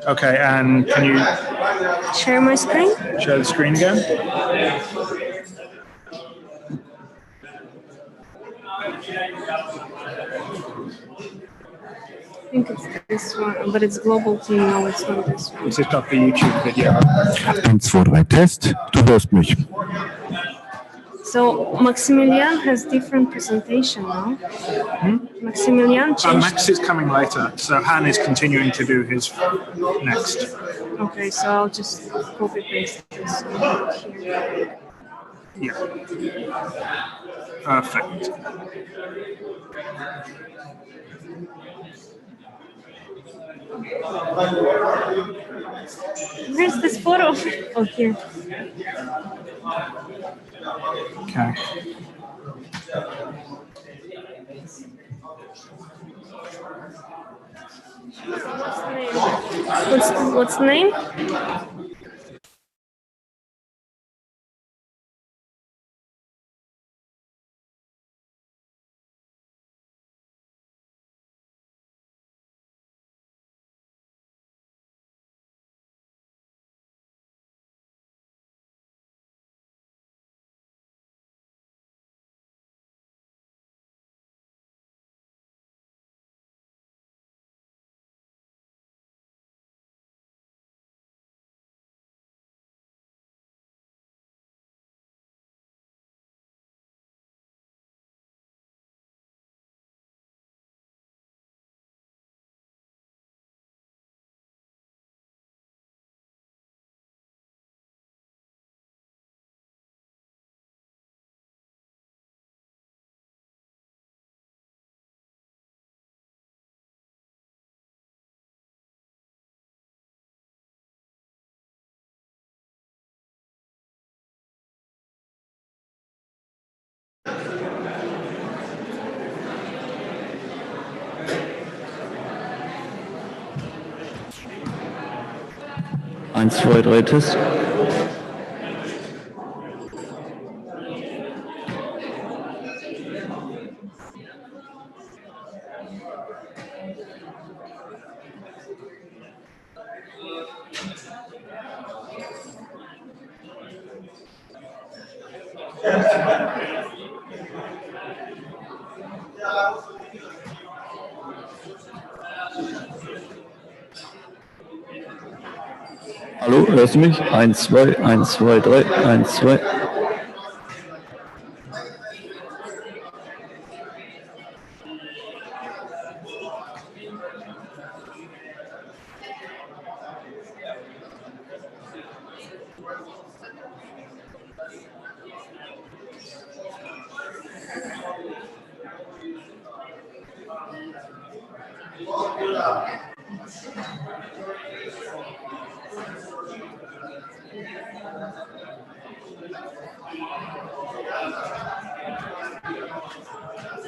Okay, and can you share my screen? Share the screen again? I think it's this one, but it's global team. No, it's not this one. Is it not the YouTube video? 1, 2, 3, Test. Du hörst mich. So Maximilian has different presentation now. Maximilian changed. Max is coming later, so Han is continuing to do his next. Okay, so I'll just copy paste this here. Yeah. Perfect. Where's this photo? Oh, here. Okay. What's the name? Eins, zwei, drei, Test. Hallo, hörst du mich? 1, 2, 1, 2, 3, 1, 2.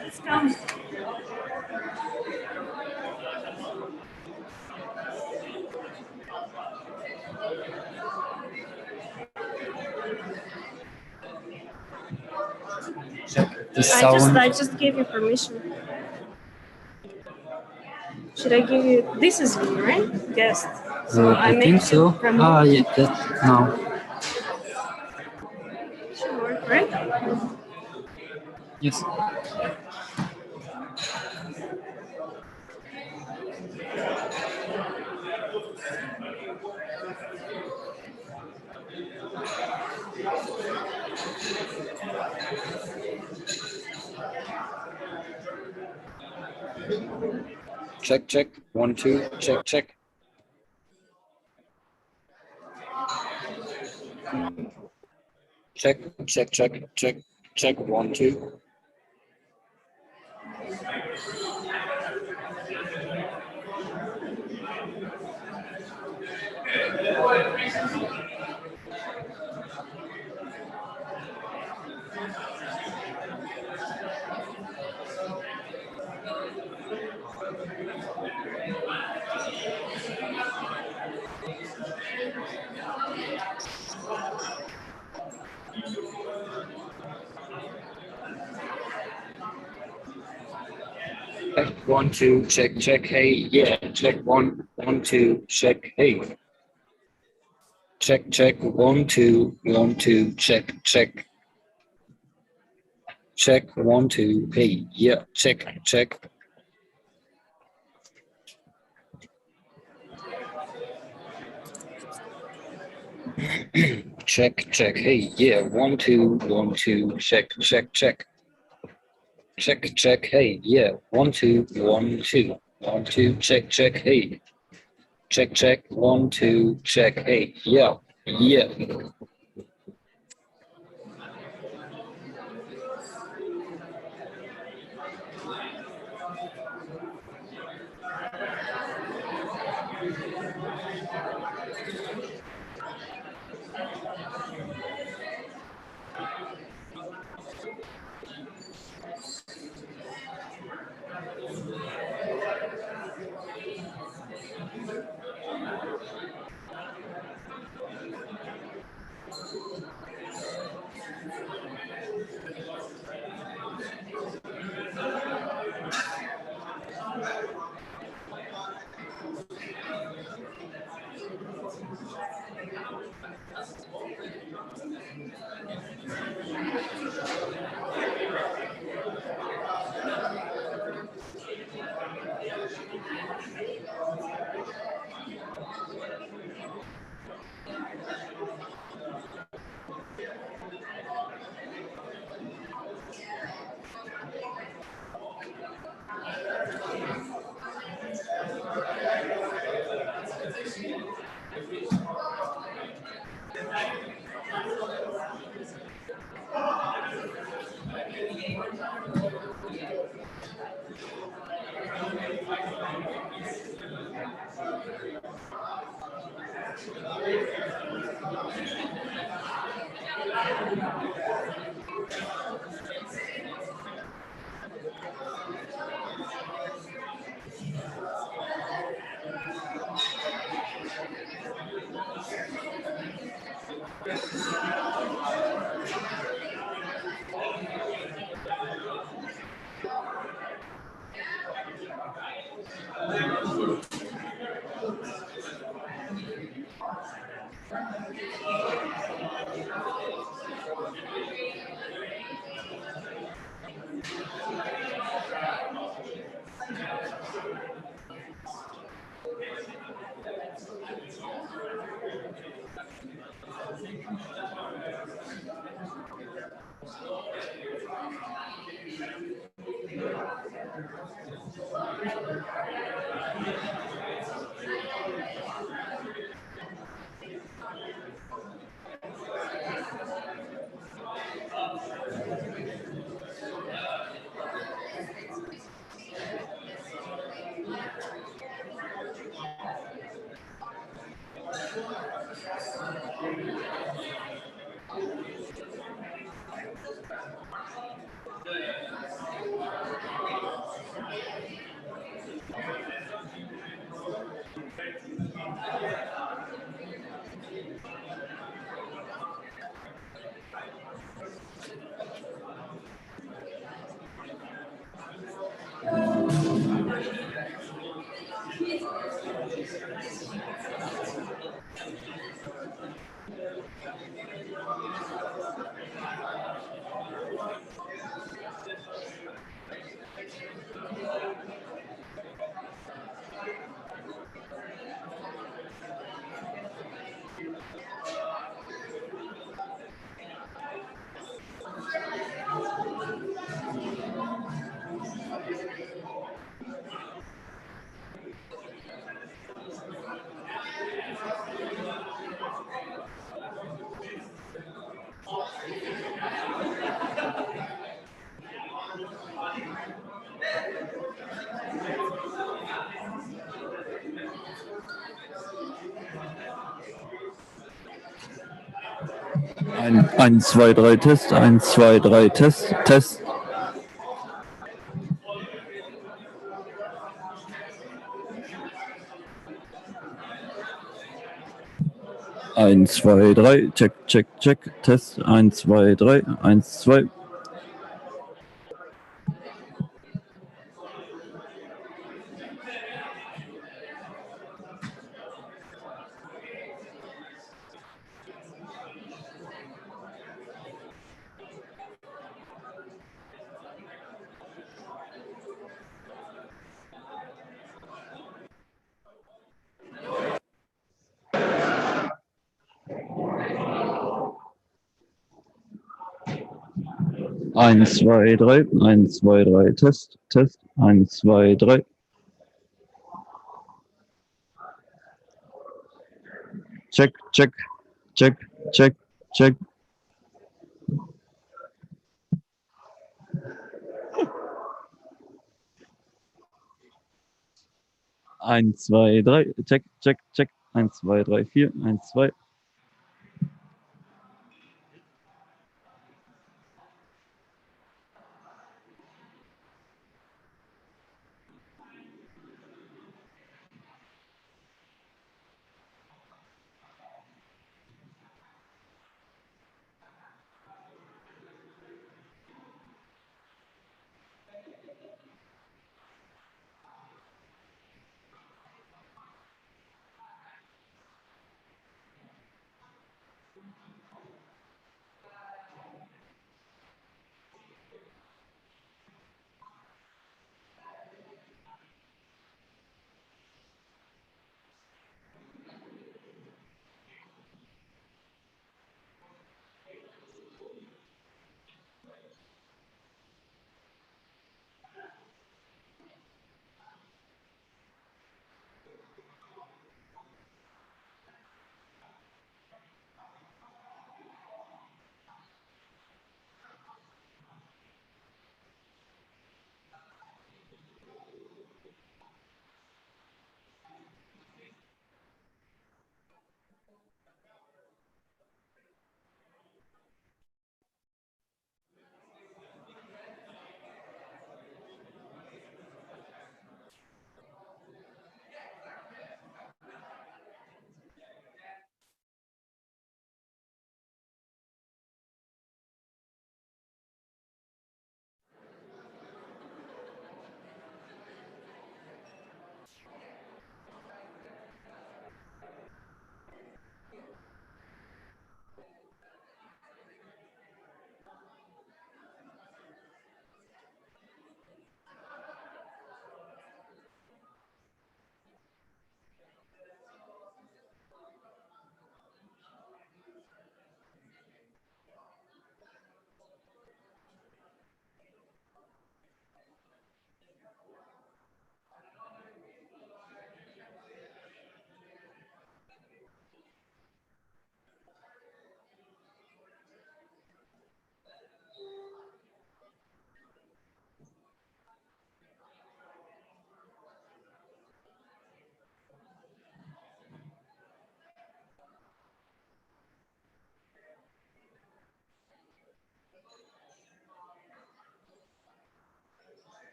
Let's go. Check the sound. I just gave you permission. Should I give you? This is me, right? Guest. So I think so. Ah, yeah, that now. Should work, right? Yes. Check, check. 1, 2. Check, check. Check, check, check, check, check. 1, 2. 1 2 check check hey yeah check 1 1 2 check hey check check 1 2 1 2 check check check 1 2 hey yeah check check check check hey yeah 1 2 1 2 check check check check check hey yeah 1 2 1 2 1 2 check check hey check check 1 2 check hey yeah yeah. Ein, 2, 3, Test, 1, 2, 3, Test, Test. Eins, zwei, drei, check, check, check, Test, 1, 2, 3, 1, 2. 1, 2, 3, 1, 2, 3, Test, Test, 1, 2, 3. Check, check, check, check, check. Eins, zwei, drei, check, check, check. 1, 2, 3, 4, 1, 2.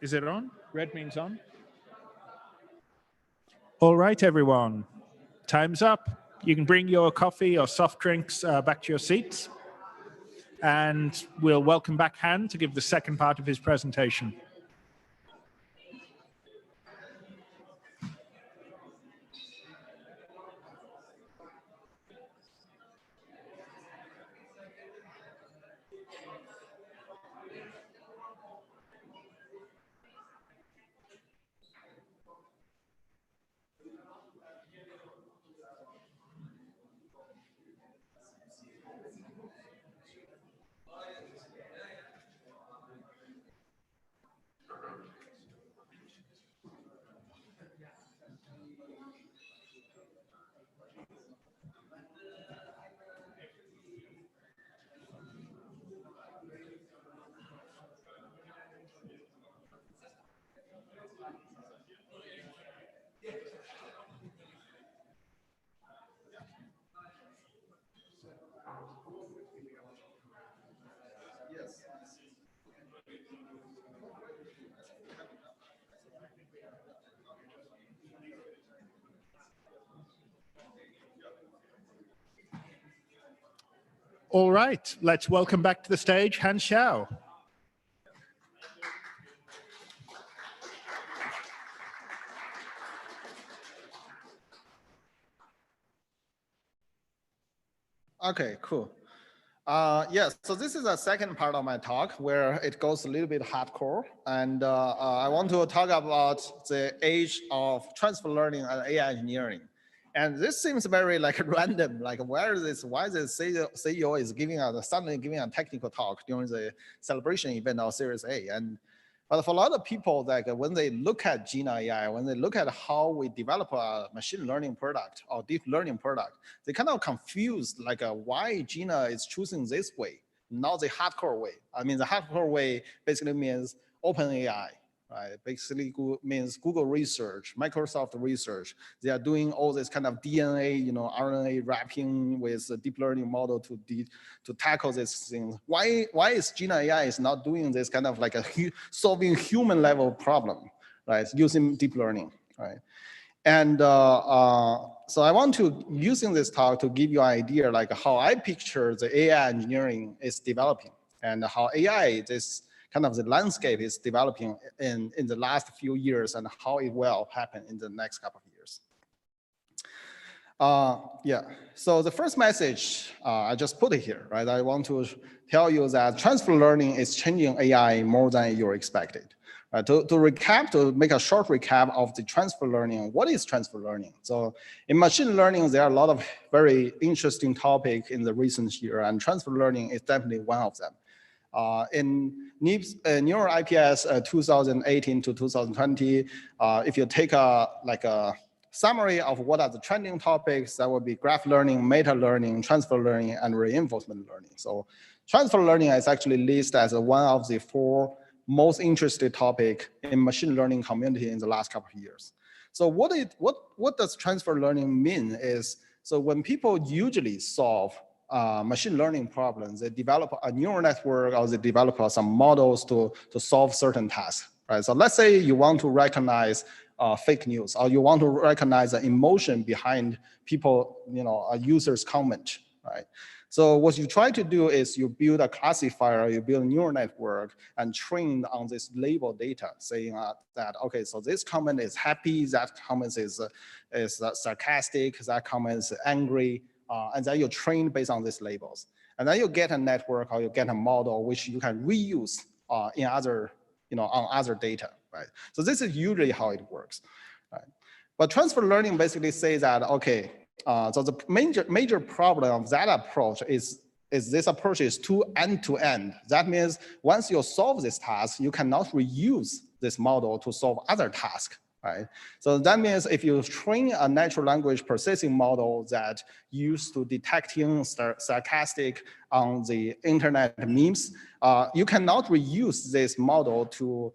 Is it on? Red means on. All right, everyone. Time's up. You can bring your coffee or soft drinks back to your seats. And we'll welcome back Han to give the second part of his presentation. All right, let's welcome back to the stage Han Xiao. Okay, cool. Yes, so this is the second part of my talk where it goes a little bit hardcore. And I want to talk about the age of transfer learning and AI engineering. And this seems very like random, like where is this, why the CEO is suddenly giving a technical talk during the celebration event of Series A. But for a lot of people, like when they look at Jina AI, when they look at how we develop a machine learning product or deep learning product, they kind of confused like why Jina is choosing this way, not the hardcore way. I mean, the hardcore way basically means OpenAI, right? Basically means Google research, Microsoft research. They are doing all this kind of DNA, RNA wrapping with a deep learning model to tackle these things. Why is Jina AI is not doing this kind of like solving human level problem, right? Using deep learning, right? And so I want to using this talk to give you an idea like how I picture the AI engineering is developing and how AI, this kind of the landscape is developing in the last few years and how it will happen in the next couple of years. Yeah, so the first message, I just put it here, right? I want to tell you that transfer learning is changing AI more than you expected. To make a short recap of the transfer learning, what is transfer learning? So in machine learning, there are a lot of very interesting topics in the recent year, and transfer learning is definitely one of them. In Neural IPS 2018 to 2020, if you take a summary of what are the trending topics, that would be graph learning, meta learning, transfer learning, and reinforcement learning. So transfer learning is actually listed as one of the 4 most interested topic in machine learning community in the last couple of years. So what does transfer learning mean is, so when people usually solve machine learning problems, they develop a neural network or they develop some models to solve certain tasks, right? So let's say you want to recognize fake news, or you want to recognize the emotion behind people, a user's comment, right? So what you try to do is you build a classifier, you build a neural network and train on this label data saying that, okay, so this comment is happy, that comment is sarcastic, that comment is angry, and then you train based on these labels. And then you get a network or you get a model which you can reuse in other, on other data, right? So this is usually how it works, right? But transfer learning basically says that, okay, so the major problem of that approach is this approach is too end-to-end. That means once you solve this task, you cannot reuse this model to solve other tasks, right? So that means if you train a natural language processing model that used to detecting sarcastic on the internet memes, you cannot reuse this model to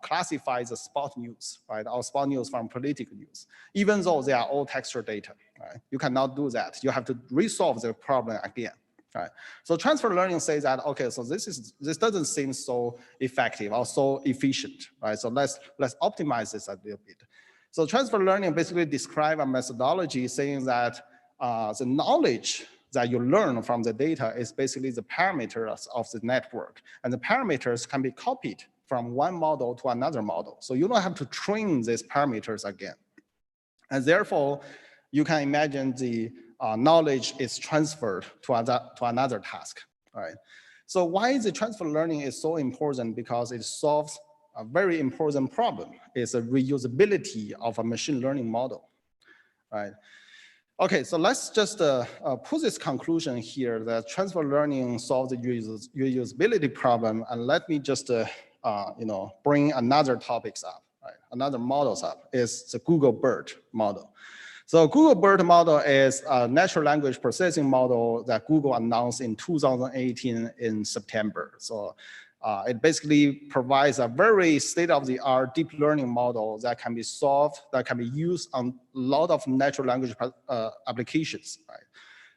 classify the spot news, right? Or spot news from political news, even though they are all texture data, right? You cannot do that. You have to resolve the problem again, right? So transfer learning says that, okay, so this doesn't seem so effective or so efficient, right? So let's optimize this a little bit. So transfer learning basically describe a methodology saying that the knowledge that you learn from the data is basically the parameters of the network, and the parameters can be copied from one model to another model. So you don't have to train these parameters again. And therefore, you can imagine the knowledge is transferred to another task, right? So why the transfer learning is so important? Because it solves a very important problem. It's the reusability of a machine learning model, right? Okay, so let's just put this conclusion here that transfer learning solves the reusability problem, and let me just bring another topics up, right? Another models up is the Google BERT model. So Google BERT model is a natural language processing model that Google announced in 2018 in September. So it basically provides a very state-of-the-art deep learning model that can be solved, that can be used on a lot of natural language applications, right?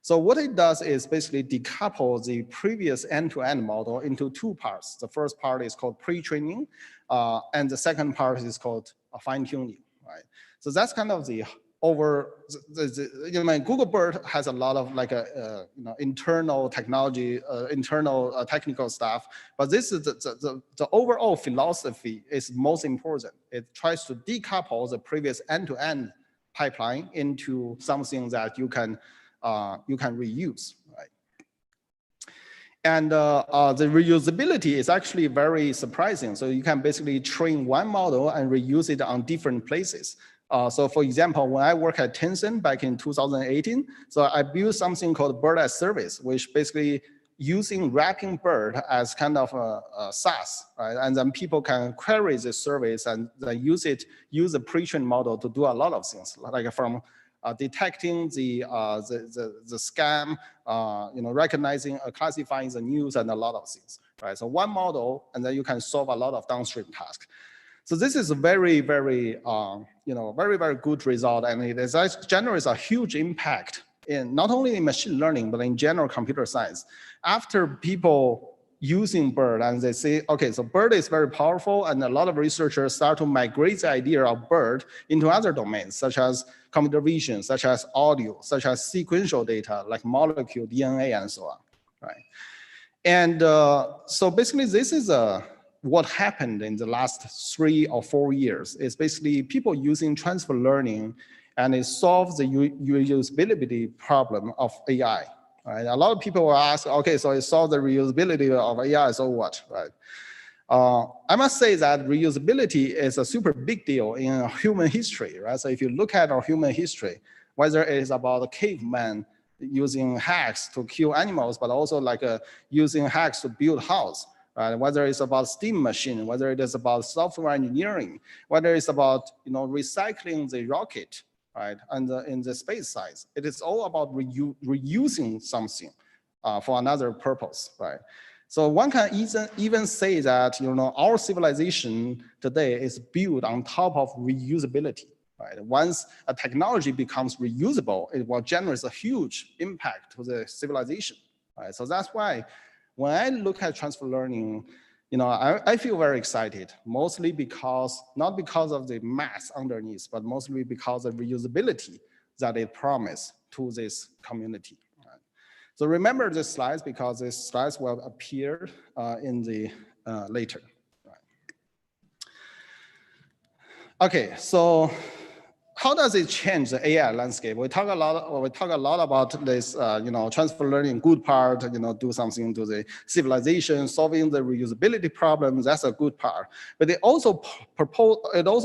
So what it does is basically decouple the previous end-to-end model into 2 parts. The first part is called pre-training, and the second part is called fine-tuning, right? So that's kind of the Google BERT has a lot of like internal technology, internal technical stuff, but this is the overall philosophy is most important. It tries to decouple the previous end-to-end pipeline into something that you can you can reuse, right? And the reusability is actually very surprising. So you can basically train one model and reuse it on different places. So for example, when I worked at Tencent back in 2018, so I built something called Bird as Service, which basically using wrapping bird as kind of a SaaS, right? And then people can query the service and then use the pre-trained model to do a lot of things, like from detecting the scam, recognizing, classifying the news, and a lot of things, right? So one model, and then you can solve a lot of downstream tasks. So this is a very, very, very good result, and it generates a huge impact in not only in machine learning, but in general computer science. After people using BERT and they say, okay, so BERT is very powerful, and a lot of researchers start to migrate the idea of BERT into other domains, such as computer vision, such as audio, such as sequential data, like molecule, DNA, and so on, right? And so basically this is what happened in the last 3 or 4 years. Is basically people using transfer learning, and it solves the reusability problem of AI. Right? A lot of people will ask, okay, so it solves the reusability of AI, so what, right? I must say that reusability is a super big deal in human history, right? So if you look at our human history, whether it is about a caveman using hacks to kill animals, but also like using hacks to build house, right? Whether it's about steam machine, whether it is about software engineering, whether it's about recycling the rocket, right? And in the space size, it is all about reusing something for another purpose, right? So one can even say that our civilization today is built on top of reusability, right? Once a technology becomes reusable, it will generate a huge impact to the civilization, right? So that's why when I look at transfer learning, I feel very excited, mostly because, not because of the math underneath, but mostly because of reusability that it promised to this community. Right? So remember these slides, because these slides will appear in the later. Right? Okay, so how does it change the AI landscape? We talk a lot about this, transfer learning, good part, do something to the civilization, solving the reusability problems. That's a good part. But it also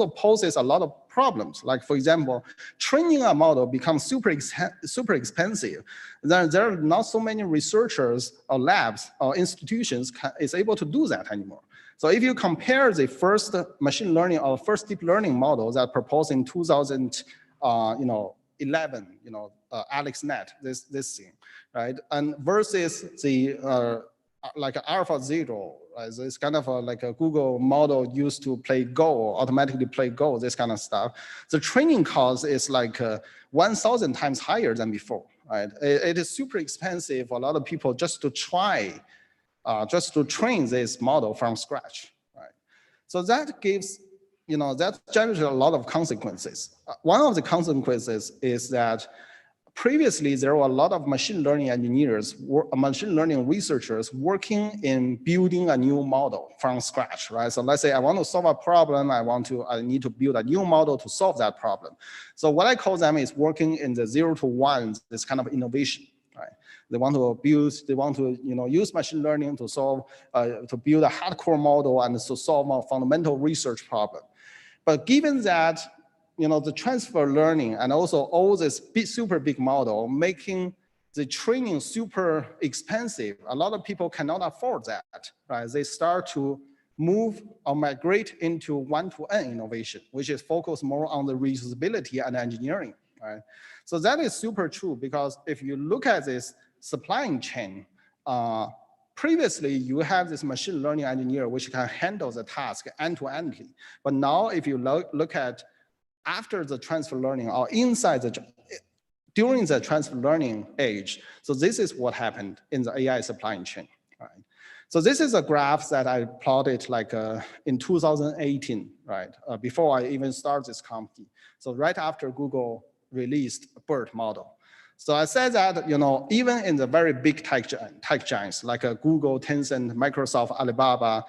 poses a lot of problems. Like, for example, training a model becomes super expensive. There are not so many researchers or labs or institutions is able to do that anymore. So if you compare the first machine learning or first deep learning model that proposed in 2011, AlexNet, this thing, right, and versus the like AlphaZero, right? So it's kind of like a Google model used to play Go or automatically play Go, this kind of stuff. The training cost is like 1,000 times higher than before, right? It is super expensive for a lot of people just to try. Just to train this model from scratch, right? So that gives, that generates a lot of consequences. One of the consequences is that previously there were a lot of machine learning engineers, machine learning researchers working in building a new model from scratch, right? So let's say I want to solve a problem, I need to build a new model to solve that problem. So what I call them is working in the 0 to 1, this kind of innovation. Right. They want to use machine learning to solve, to build a hardcore model and to solve a fundamental research problem. But given that, the transfer learning and also all this super big model making the training super expensive, a lot of people cannot afford that, right? They start to move or migrate into one-to-N innovation, which is focused more on the reusability and engineering. Right? So that is super true, because if you look at this supply chain, previously you have this machine learning engineer which can handle the task end-to-end. But now if you look at after the transfer learning or during the transfer learning age, so this is what happened in the AI supply chain. Right? So this is a graph that I plotted like in 2018, right? Before I even start this company. So right after Google released a BERT model. So I said that, even in the very big tech giants like Google, Tencent, Microsoft, Alibaba,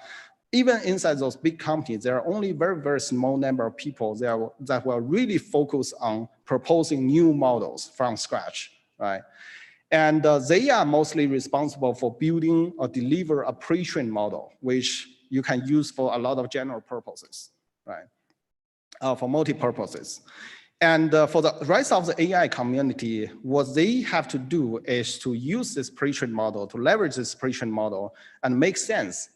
even inside those big companies, there are only very, very small number of people that will really focus on proposing new models from scratch right? And they are mostly responsible for building or deliver a pre-trained model, which you can use for a lot of general purposes, right? For multi-purposes. And for the rest of the AI community, what they have to do is to use this pre-trained model, to leverage this pre-trained model and make sense,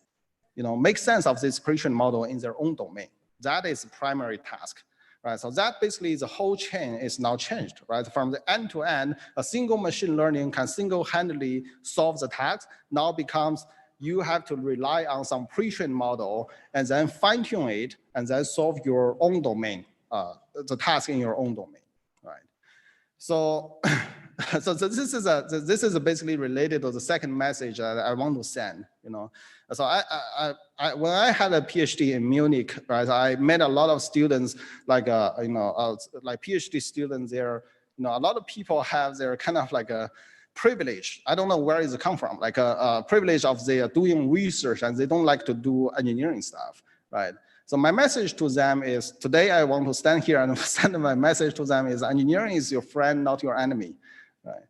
make sense of this pre-trained model in their own domain. That is the primary task, right? So that basically the whole chain is now changed, right? From the end to end, a single machine learning can single-handedly solve the task. Now becomes you have to rely on some pre-trained model and then fine-tune it and then solve your own domain, the task in your own domain, right? So, so this is basically related to the second message that I want to send. So when I had a PhD in Munich, right, I met a lot of students like like PhD students there. A lot of people have their kind of like a privilege. I don't know where it come from, like a privilege of they are doing research and they don't like to do engineering stuff, right? So my message to them is, today I want to stand here and send my message to them is engineering is your friend, not your enemy, right?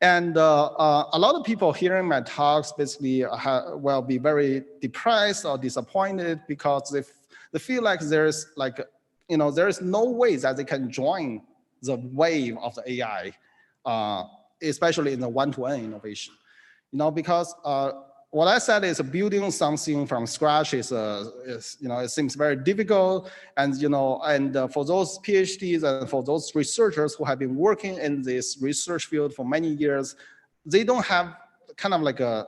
And a lot of people hearing my talks basically will be very depressed or disappointed because they feel like there's like, there is no way that they can join the wave of the AI, especially in the one-to-one innovation, because what I said is building something from scratch is it seems very difficult, and for those PhDs and for those researchers who have been working in this research field for many years, they don't have kind of like a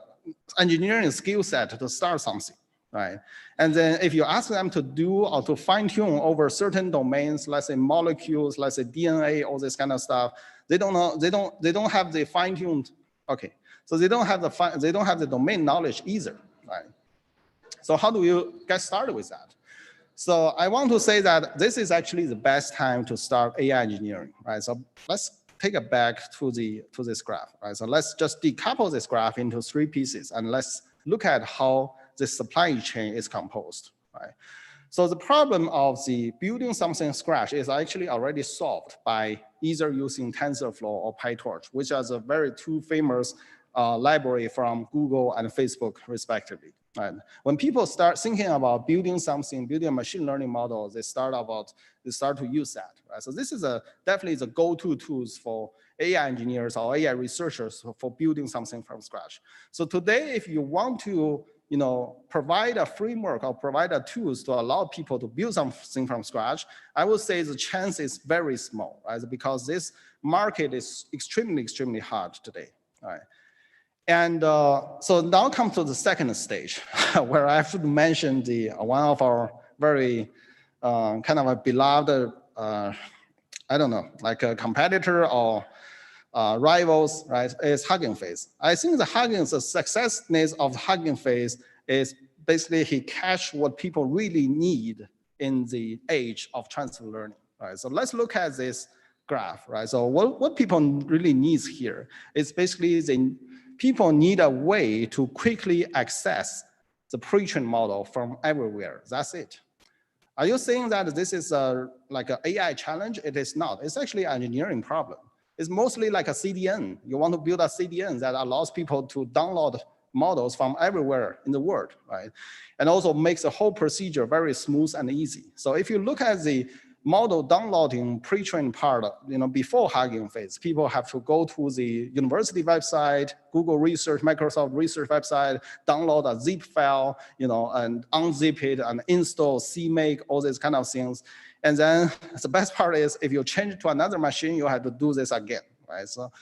engineering skill set to start something, right? And then if you ask them to do or to fine tune over certain domains, let's say molecules, let's say DNA, all this kind of stuff, they don't know, they don't have the fine tuned. Okay. So they don't have the domain knowledge either, right? So how do you get started with that? So I want to say that this is actually the best time to start AI engineering, right? So let's take it back to this graph, right? So let's just decouple this graph into 3 pieces and let's look at how the supply chain is composed, right? So the problem of the building something from scratch is actually already solved by either using TensorFlow or PyTorch, which are the very 2 famous library from Google and Facebook, respectively. Right? When people start thinking about building something, building a machine learning model, they start to use that. Right? So this is definitely the go-to tools for AI engineers or AI researchers for building something from scratch. So today, if you want to provide a framework or provide a tools to allow people to build something from scratch, I would say the chance is very small, right? Because this market is extremely, extremely hard today, right? And so now come to the second stage, where I have to mention one of our very kind of a beloved, I don't know, like a competitor or rivals, right, is Hugging Face. I think the successness of Hugging Face is basically he catch what people really need in the age of transfer learning, right? So let's look at this graph, right? So what people really needs here is basically people need a way to quickly access the pre-trained model from everywhere. That's it. Are you saying that this is like an AI challenge? It is not. It's actually an engineering problem. It's mostly like a CDN. You want to build a CDN that allows people to download models from everywhere in the world, right? And also makes the whole procedure very smooth and easy. So if you look at the model downloading pre-trained part, before Hugging Face, people have to go to the university website, Google Research, Microsoft Research website, download a zip file, and unzip it and install CMake, all these kind of things. And then the best part is if you change it to another machine, you have to do this again, right? So,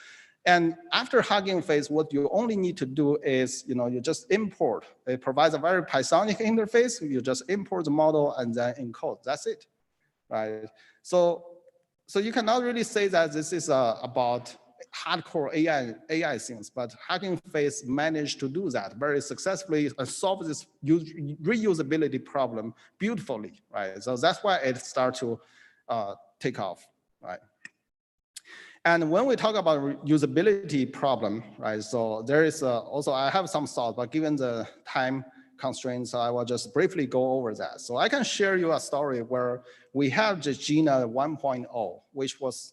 and after Hugging Face, what you only need to do is, you just import. It provides a very Pythonic interface. You just import the model and then encode. That's it. Right. So you cannot really say that this is about hardcore AI things, but Hugging Face managed to do that very successfully and solve this reusability problem beautifully, right? So that's why it started to take off, right? And when we talk about usability problem, right? So there is also, I have some thoughts, but given the time constraints, I will just briefly go over that. So I can share you a story where we have the Jina 1.0, which was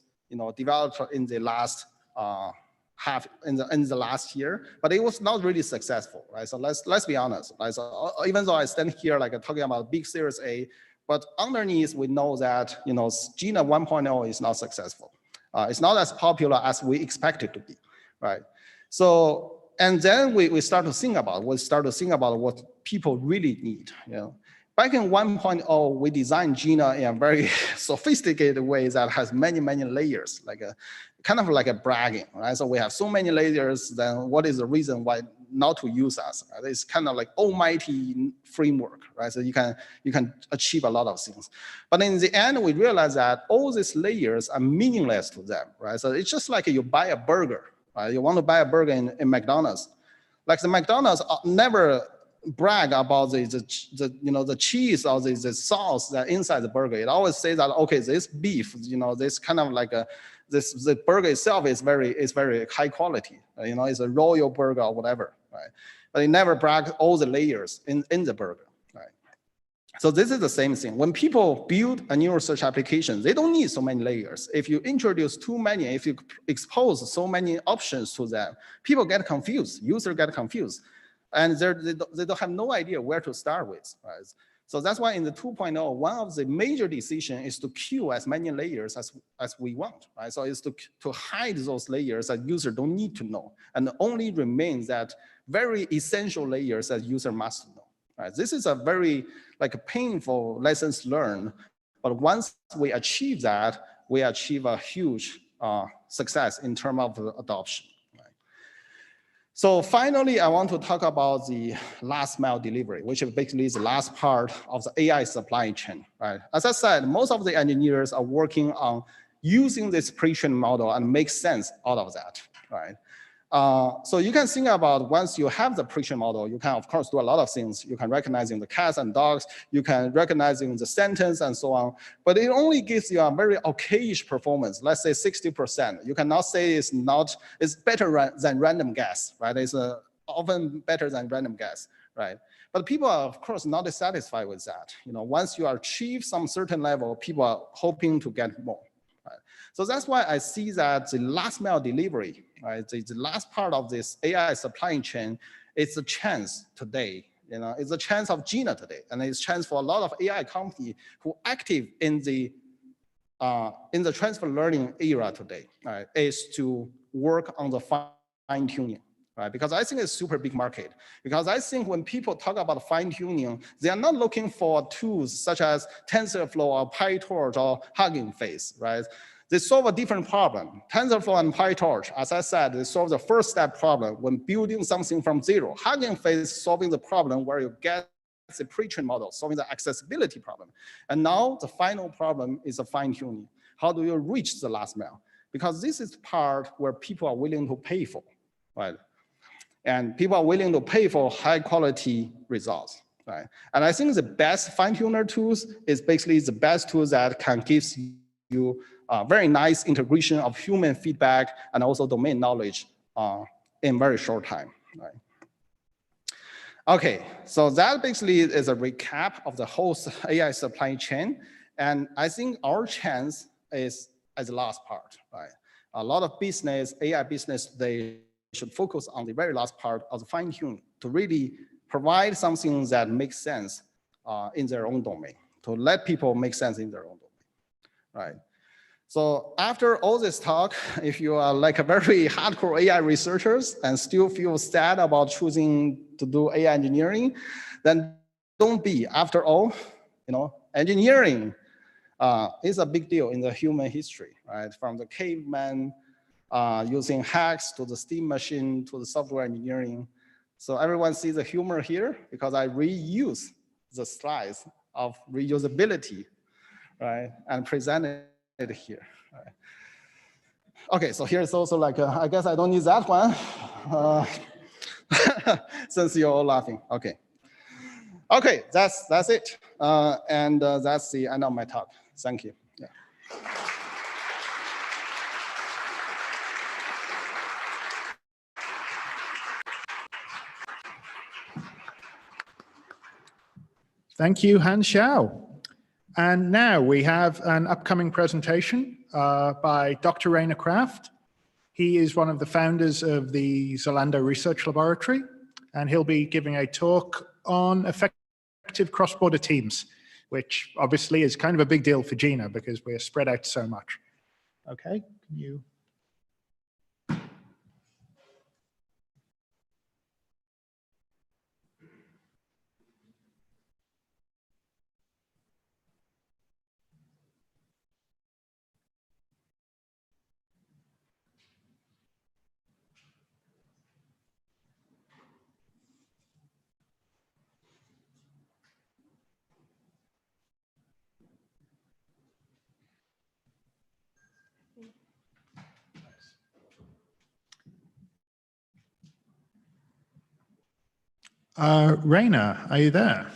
developed in the last have in the last year, but it was not really successful, right? So let's be honest, right? So even though I stand here like talking about big Series A, but underneath we know that Jina 1.0 is not successful. It's not as popular as we expect it to be, right? So and then we start to think about what people really need. Back in 1.0, we designed Jina in a very sophisticated way that has many layers, like a kind of like a bragging, right? So we have so many layers, then what is the reason why not to use us? Right? It's kind of like almighty framework, right? So you can achieve a lot of things. But in the end, we realize that all these layers are meaningless to them, right? So it's just like you buy a burger, right? You want to buy a burger in McDonald's. Like the McDonald's never brag about the cheese or the sauce that inside the burger. It always says that, okay, this beef, this kind of like the burger itself is very high quality. It's a royal burger or whatever, right? But it never brags all the layers in the burger, right? So this is the same thing. When people build a neural search application, they don't need so many layers. If you introduce too many, if you expose so many options to them, people get confused, users get confused. And they don't have no idea where to start with, right? So that's why in the 2.0, one of the major decisions is to queue as many layers as we want, right? So it's to hide those layers that users don't need to know, and only remains that very essential layers that user must know, right? This is a very painful lessons learned, but once we achieve that, we achieve a huge success in terms of adoption. So finally, I want to talk about the last mile delivery, which is basically the last part of the AI supply chain, right? As I said, most of the engineers are working on using this pre-trained model and make sense out of that, right? So you can think about once you have the pre-trained model, you can of course do a lot of things. You can recognize the cats and dogs, you can recognize the sentence and so on, but it only gives you a very okayish performance, let's say 60%. You cannot say it's better than random guess, right? It's often better than random guess, right? But people are of course not satisfied with that. Once you achieve some certain level, people are hoping to get more. So that's why I see that the last mile delivery, right, the last part of this AI supply chain, it's a chance today. It's a chance of Jina today, and it's a chance for a lot of AI companies who are active in the transfer learning era today, right, is to work on the fine tuning. Right? Because I think it's a super big market. Because I think when people talk about fine tuning, they are not looking for tools such as TensorFlow or PyTorch or Hugging Face, right? They solve a different problem. TensorFlow and PyTorch, as I said, they solve the first step problem when building something from zero. Hugging Face is solving the problem where you get the pre-trained model, solving the accessibility problem. And now the final problem is a fine tuning. How do you reach the last mile? Because this is the part where people are willing to pay for, right? And people are willing to pay for high quality results, right? And I think the best fine tuner tools is basically the best tools that can give you very nice integration of human feedback and also domain knowledge in very short time, right? Okay, so that basically is a recap of the whole AI supply chain. And I think our chance is as the last part, right? A lot of business, AI business, they should focus on the very last part of the fine tuning to really provide something that makes sense in their own domain, to let people make sense in their own domain, right? So after all this talk, if you are like a very hardcore AI researchers and still feel sad about choosing to do AI engineering, then don't be. After all, engineering is a big deal in the human history, right? From the caveman using hacks to the steam machine to the software engineering. So everyone sees the humor here because I reuse the slides of reusability, right? And present it here. Right. Okay, so here's also like, I guess I don't need that one since you're all laughing. Okay. Okay, that's it. And that's the end of my talk. Thank you. Yeah. Thank you, Han Xiao. And now we have an upcoming presentation by Dr. Rainer Kraft. He is one of the founders of the Zalando Research Laboratory, and he'll be giving a talk on effective cross-border teams, which obviously is kind of a big deal for Jina because we're spread out so much. Okay, can you? Reiner, are you there?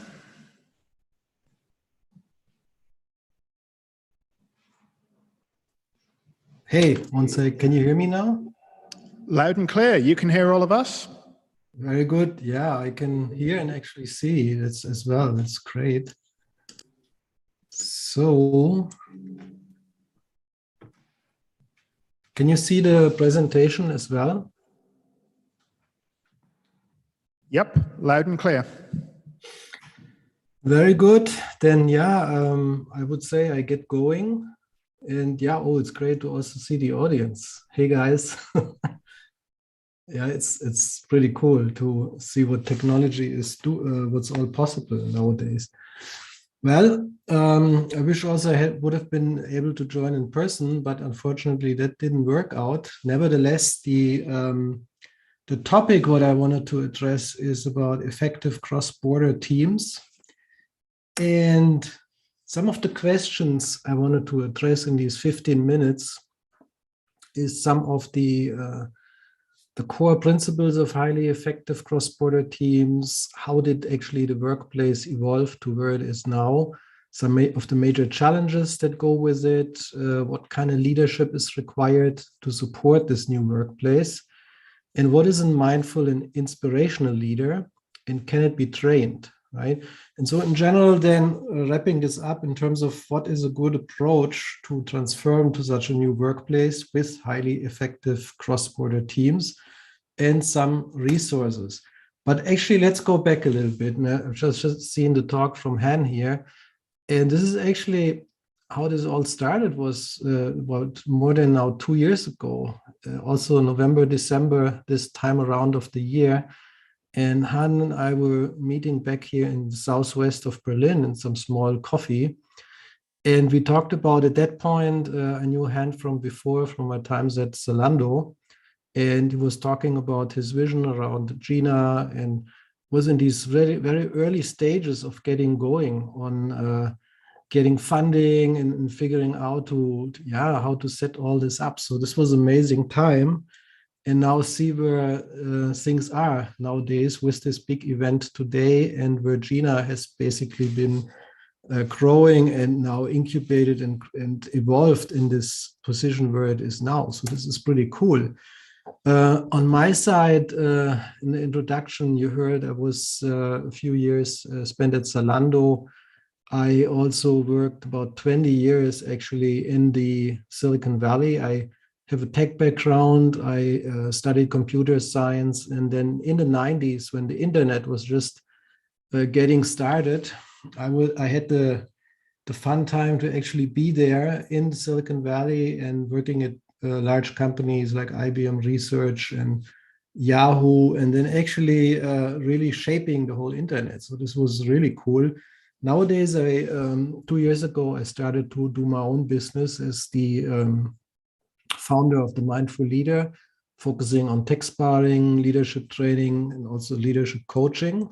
Hey, one sec, can you hear me now? Loud and clear. You can hear all of us? Very good. Yeah, I can hear and actually see it as well. That's great. So, can you see the presentation as well? Yep, loud and clear. Very good. Then, yeah, I would say I get going. And yeah, oh, it's great to also see the audience. Hey, guys. Yeah, it's pretty cool to see what technology is what's all possible nowadays. Well, I wish also I would have been able to join in person, but unfortunately that didn't work out. Nevertheless, the topic what I wanted to address is about effective cross-border teams. And some of the questions I wanted to address in these 15 minutes is some of the core principles of highly effective cross-border teams. How did actually the workplace evolve to where it is now? Some of the major challenges that go with it. What kind of leadership is required to support this new workplace? And what is a mindful and inspirational leader? And can it be trained, right? And so in general, then wrapping this up in terms of what is a good approach to transform to such a new workplace with highly effective cross-border teams and some resources. But actually, let's go back a little bit. I've just seen the talk from Han here. And this is actually how this all started was about more than now 2 years ago, also November, December, this time around of the year. And Han and I were meeting back here in the southwest of Berlin in some small coffee. And we talked about, at that point, I knew Han from before, from my times at Zalando. And he was talking about his vision around Jina and was in these very, very early stages of getting going on getting funding and figuring out how to set all this up. So this was an amazing time. And now see where things are nowadays with this big event today, and where Jina has basically been growing and now incubated and evolved in this position where it is now. So this is pretty cool. On my side, in the introduction, you heard I was a few years spent at Zalando. I also worked about 20 years actually in the Silicon Valley. I have a tech background. I studied computer science. And then in the 90s, when the internet was just getting started, I had the fun time to actually be there in the Silicon Valley and working at large companies like IBM Research and Yahoo, and then actually really shaping the whole internet. So this was really cool. Nowadays, 2 years ago, I started to do my own business as the founder of the Mindful Leader, focusing on tech sparring, leadership training, and also leadership coaching.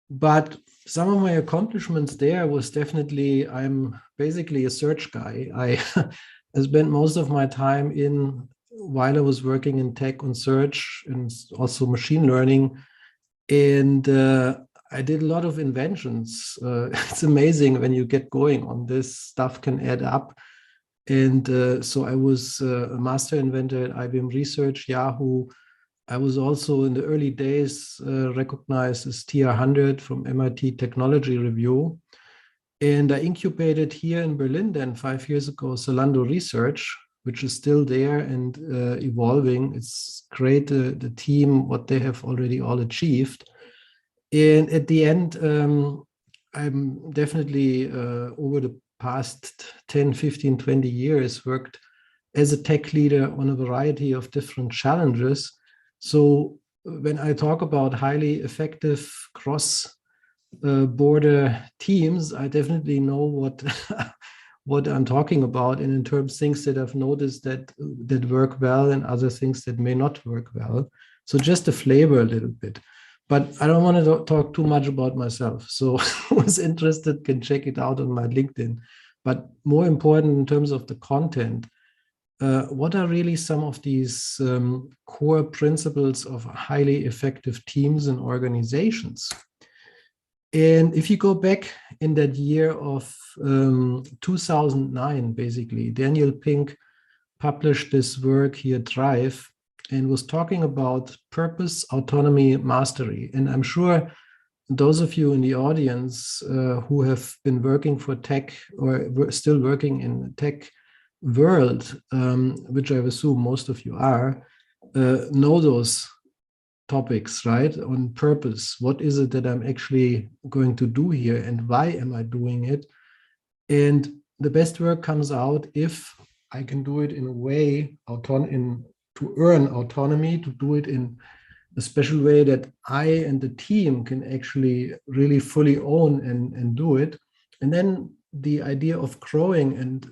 But some of my accomplishments there was definitely, I'm basically a search guy. I spent most of my time while I was working in tech on search and also machine learning. And I did a lot of inventions. It's amazing when you get going on this, stuff can add up. And so I was a master inventor at IBM Research, Yahoo. I was also in the early days recognized as Tier 100 from MIT Technology Review. And I incubated here in Berlin then 5 years ago, Zalando Research, which is still there and evolving. It's great, the team, what they have already all achieved. And at the end, I'm definitely over the past 10, 15, 20 years worked as a tech leader on a variety of different challenges. So when I talk about highly effective cross-border teams, I definitely know what what I'm talking about, and in terms of things that I've noticed that work well and other things that may not work well. So just a flavor a little bit. But I don't want to talk too much about myself. So who's interested can check it out on my LinkedIn. But more important in terms of the content, what are really some of these core principles of highly effective teams and organizations? And if you go back in that year of 2009, basically, Daniel Pink published this work here, Drive, and was talking about purpose, autonomy, mastery. And I'm sure those of you in the audience who have been working for tech or still working in the tech world, which I assume most of you are, know those topics, right? On purpose. What is it that I'm actually going to do here, and why am I doing it? And the best work comes out if I can do it in a way to earn autonomy, to do it in a special way that I and the team can actually really fully own and do it. And then the idea of growing and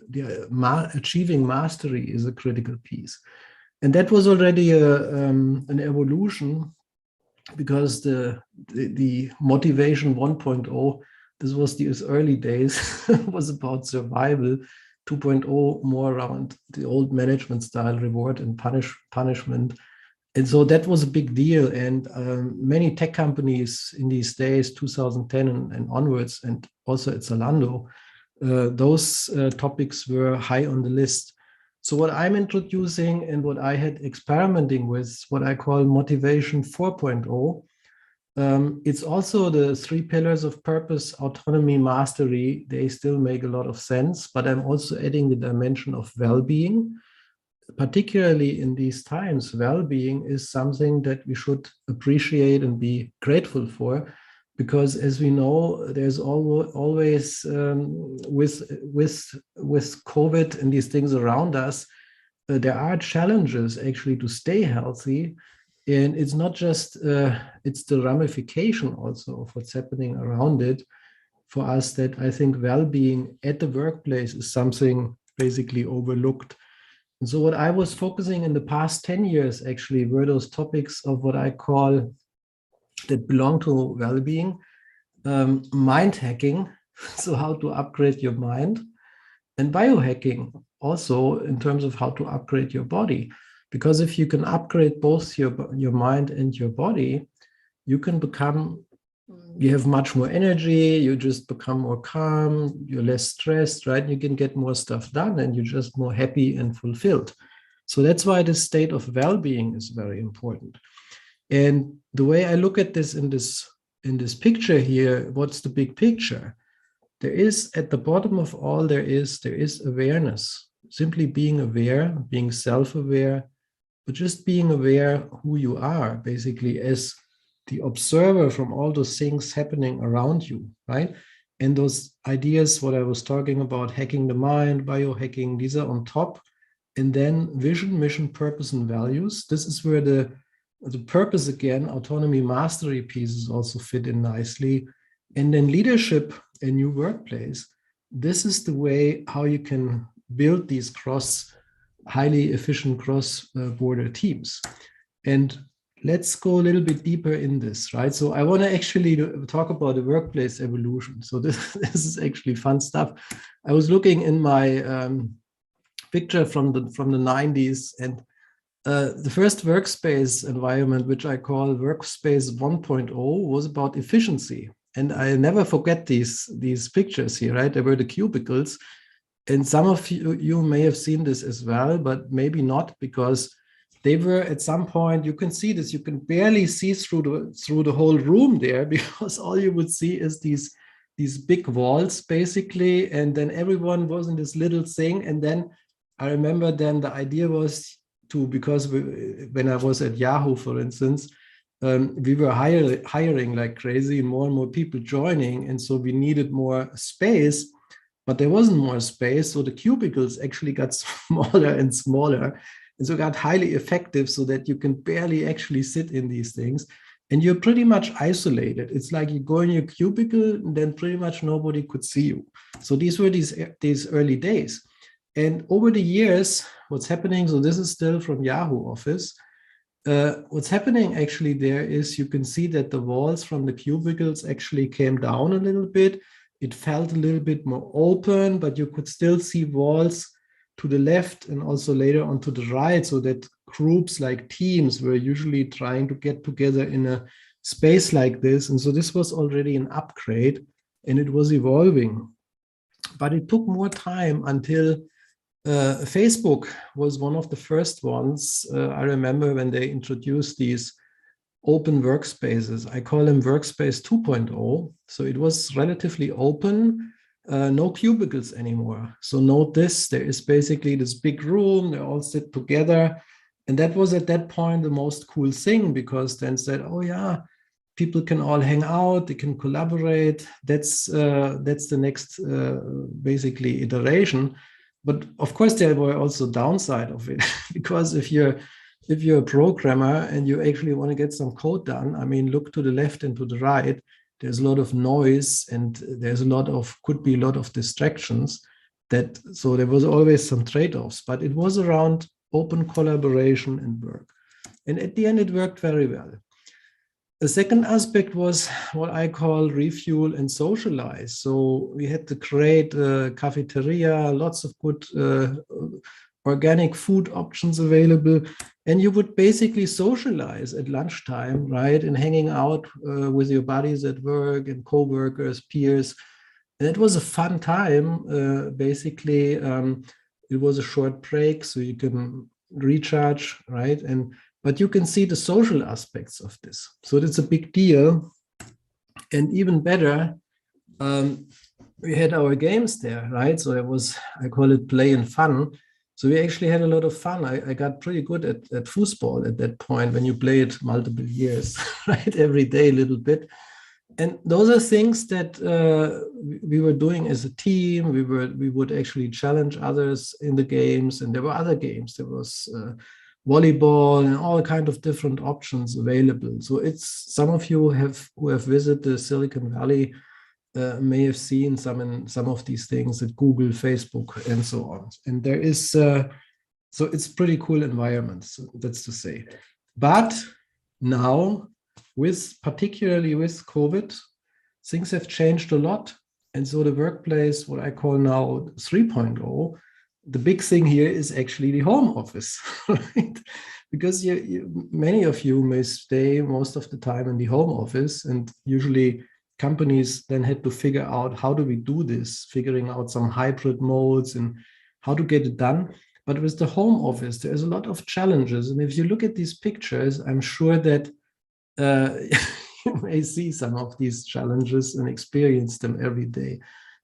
achieving mastery is a critical piece. And that was already an evolution, because the motivation 1.0, this was these early days, was about survival. 2.0 more around the old management style, reward and punishment. And so that was a big deal. And many tech companies in these days, 2010 and onwards, and also at Zalando, those topics were high on the list. So what I'm introducing and what I had experimenting with, what I call motivation 4.0, it's also the 3 pillars of purpose, autonomy, mastery. They still make a lot of sense, but I'm also adding the dimension of well-being. Particularly in these times, well-being is something that we should appreciate and be grateful for, because as we know, there's always with COVID and these things around us, there are challenges actually to stay healthy. And it's not just, it's the ramification also of what's happening around it for us, that I think well-being at the workplace is something basically overlooked. And so what I was focusing in the past 10 years actually were those topics of what I call that belong to well-being, mind hacking, so how to upgrade your mind, and biohacking, also in terms of how to upgrade your body. Because if you can upgrade both your mind and your body, you have much more energy, you just become more calm, you're less stressed, right? You can get more stuff done and you're just more happy and fulfilled. So that's why this state of well-being is very important. And the way I look at this in this picture here, what's the big picture? There is, at the bottom of all, there is awareness, simply being aware, being self-aware, but just being aware who you are, basically, as the observer from all those things happening around you, right? And those ideas, what I was talking about, hacking the mind, biohacking, these are on top. And then vision, mission, purpose, and values. This is where the purpose, again, autonomy, mastery pieces also fit in nicely. And then leadership, a new workplace. This is the way how you can build these highly efficient cross-border teams. And let's go a little bit deeper in this, right? So I want to actually talk about the workplace evolution. So this is actually fun stuff. I was looking in my picture from the 90s, and the first workspace environment, which I call Workspace 1.0, was about efficiency. And I never forget these pictures here, right? There were the cubicles. And some of you may have seen this as well, but maybe not, because they were at some point, you can see this, you can barely see through the whole room there, because all you would see is these big walls basically, and then everyone was in this little thing, and then I remember then the idea was to, because when I was at Yahoo, for instance, we were hiring like crazy and more people joining. And so we needed more space, but there wasn't more space. So the cubicles actually got smaller and smaller. And so got highly effective so that you can barely actually sit in these things. And you're pretty much isolated. It's like you go in your cubicle and then pretty much nobody could see you. So these were these early days. And over the years, what's happening, so this is still from Yahoo Office, what's happening actually there is you can see that the walls from the cubicles actually came down a little bit. It felt a little bit more open, but you could still see walls to the left and also later on to the right, so that groups like teams were usually trying to get together in a space like this. And so this was already an upgrade and it was evolving. But it took more time until Facebook was one of the first ones. I remember when they introduced these open workspaces. I call them Workspace 2.0. So it was relatively open, no cubicles anymore. So note this, there is basically this big room, they all sit together. And that was at that point the most cool thing, because then said, oh yeah, people can all hang out, they can collaborate. That's the next basically iteration. But of course, there were also downside of it, because if you're a programmer and you actually want to get some code done, I mean, look to the left and to the right, there's a lot of noise and there's could be a lot of distractions. So there was always some trade-offs, but it was around open collaboration and work. And at the end, it worked very well. The second aspect was what I call refuel and socialize. So we had to create a cafeteria, lots of good organic food options available. And you would basically socialize at lunchtime, right? And hanging out with your buddies at work and co-workers, peers. And it was a fun time. Basically, it was a short break, so you can recharge, right? But you can see the social aspects of this. So it's a big deal. And even better, we had our games there, right? So I call it play and fun. So we actually had a lot of fun. I got pretty good at foosball at that point when you play it multiple years, right? Every day a little bit. And those are things that we were doing as a team. We would actually challenge others in the games. And there were other games. There was volleyball and all kind of different options available. So it's some of you who have visited the Silicon Valley may have seen some of these things at Google, Facebook, and so on. And there is, so it's pretty cool environment, so that's to say. But now, particularly with COVID, things have changed a lot. And so the workplace, what I call now 3.0, the big thing here is actually the home office, right? Because many of you may stay most of the time in the home office, and usually companies then had to figure out how do we do this, figuring out some hybrid modes and how to get it done. But with the home office, there's a lot of challenges. And if you look at these pictures, I'm sure that you may see some of these challenges and experience them every day.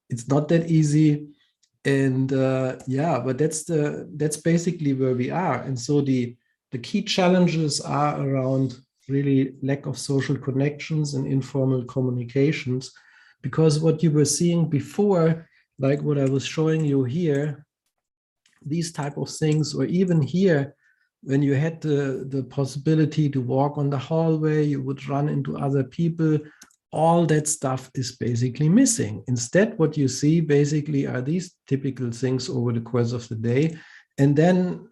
It's not that easy. And but that's basically where we are. And so the key challenges are around really lack of social connections and informal communications, because what you were seeing before, like what I was showing you here, these type of things, or even here, when you had the possibility to walk on the hallway, you would run into other people, all that stuff is basically missing. Instead, what you see basically are these typical things over the course of the day. And then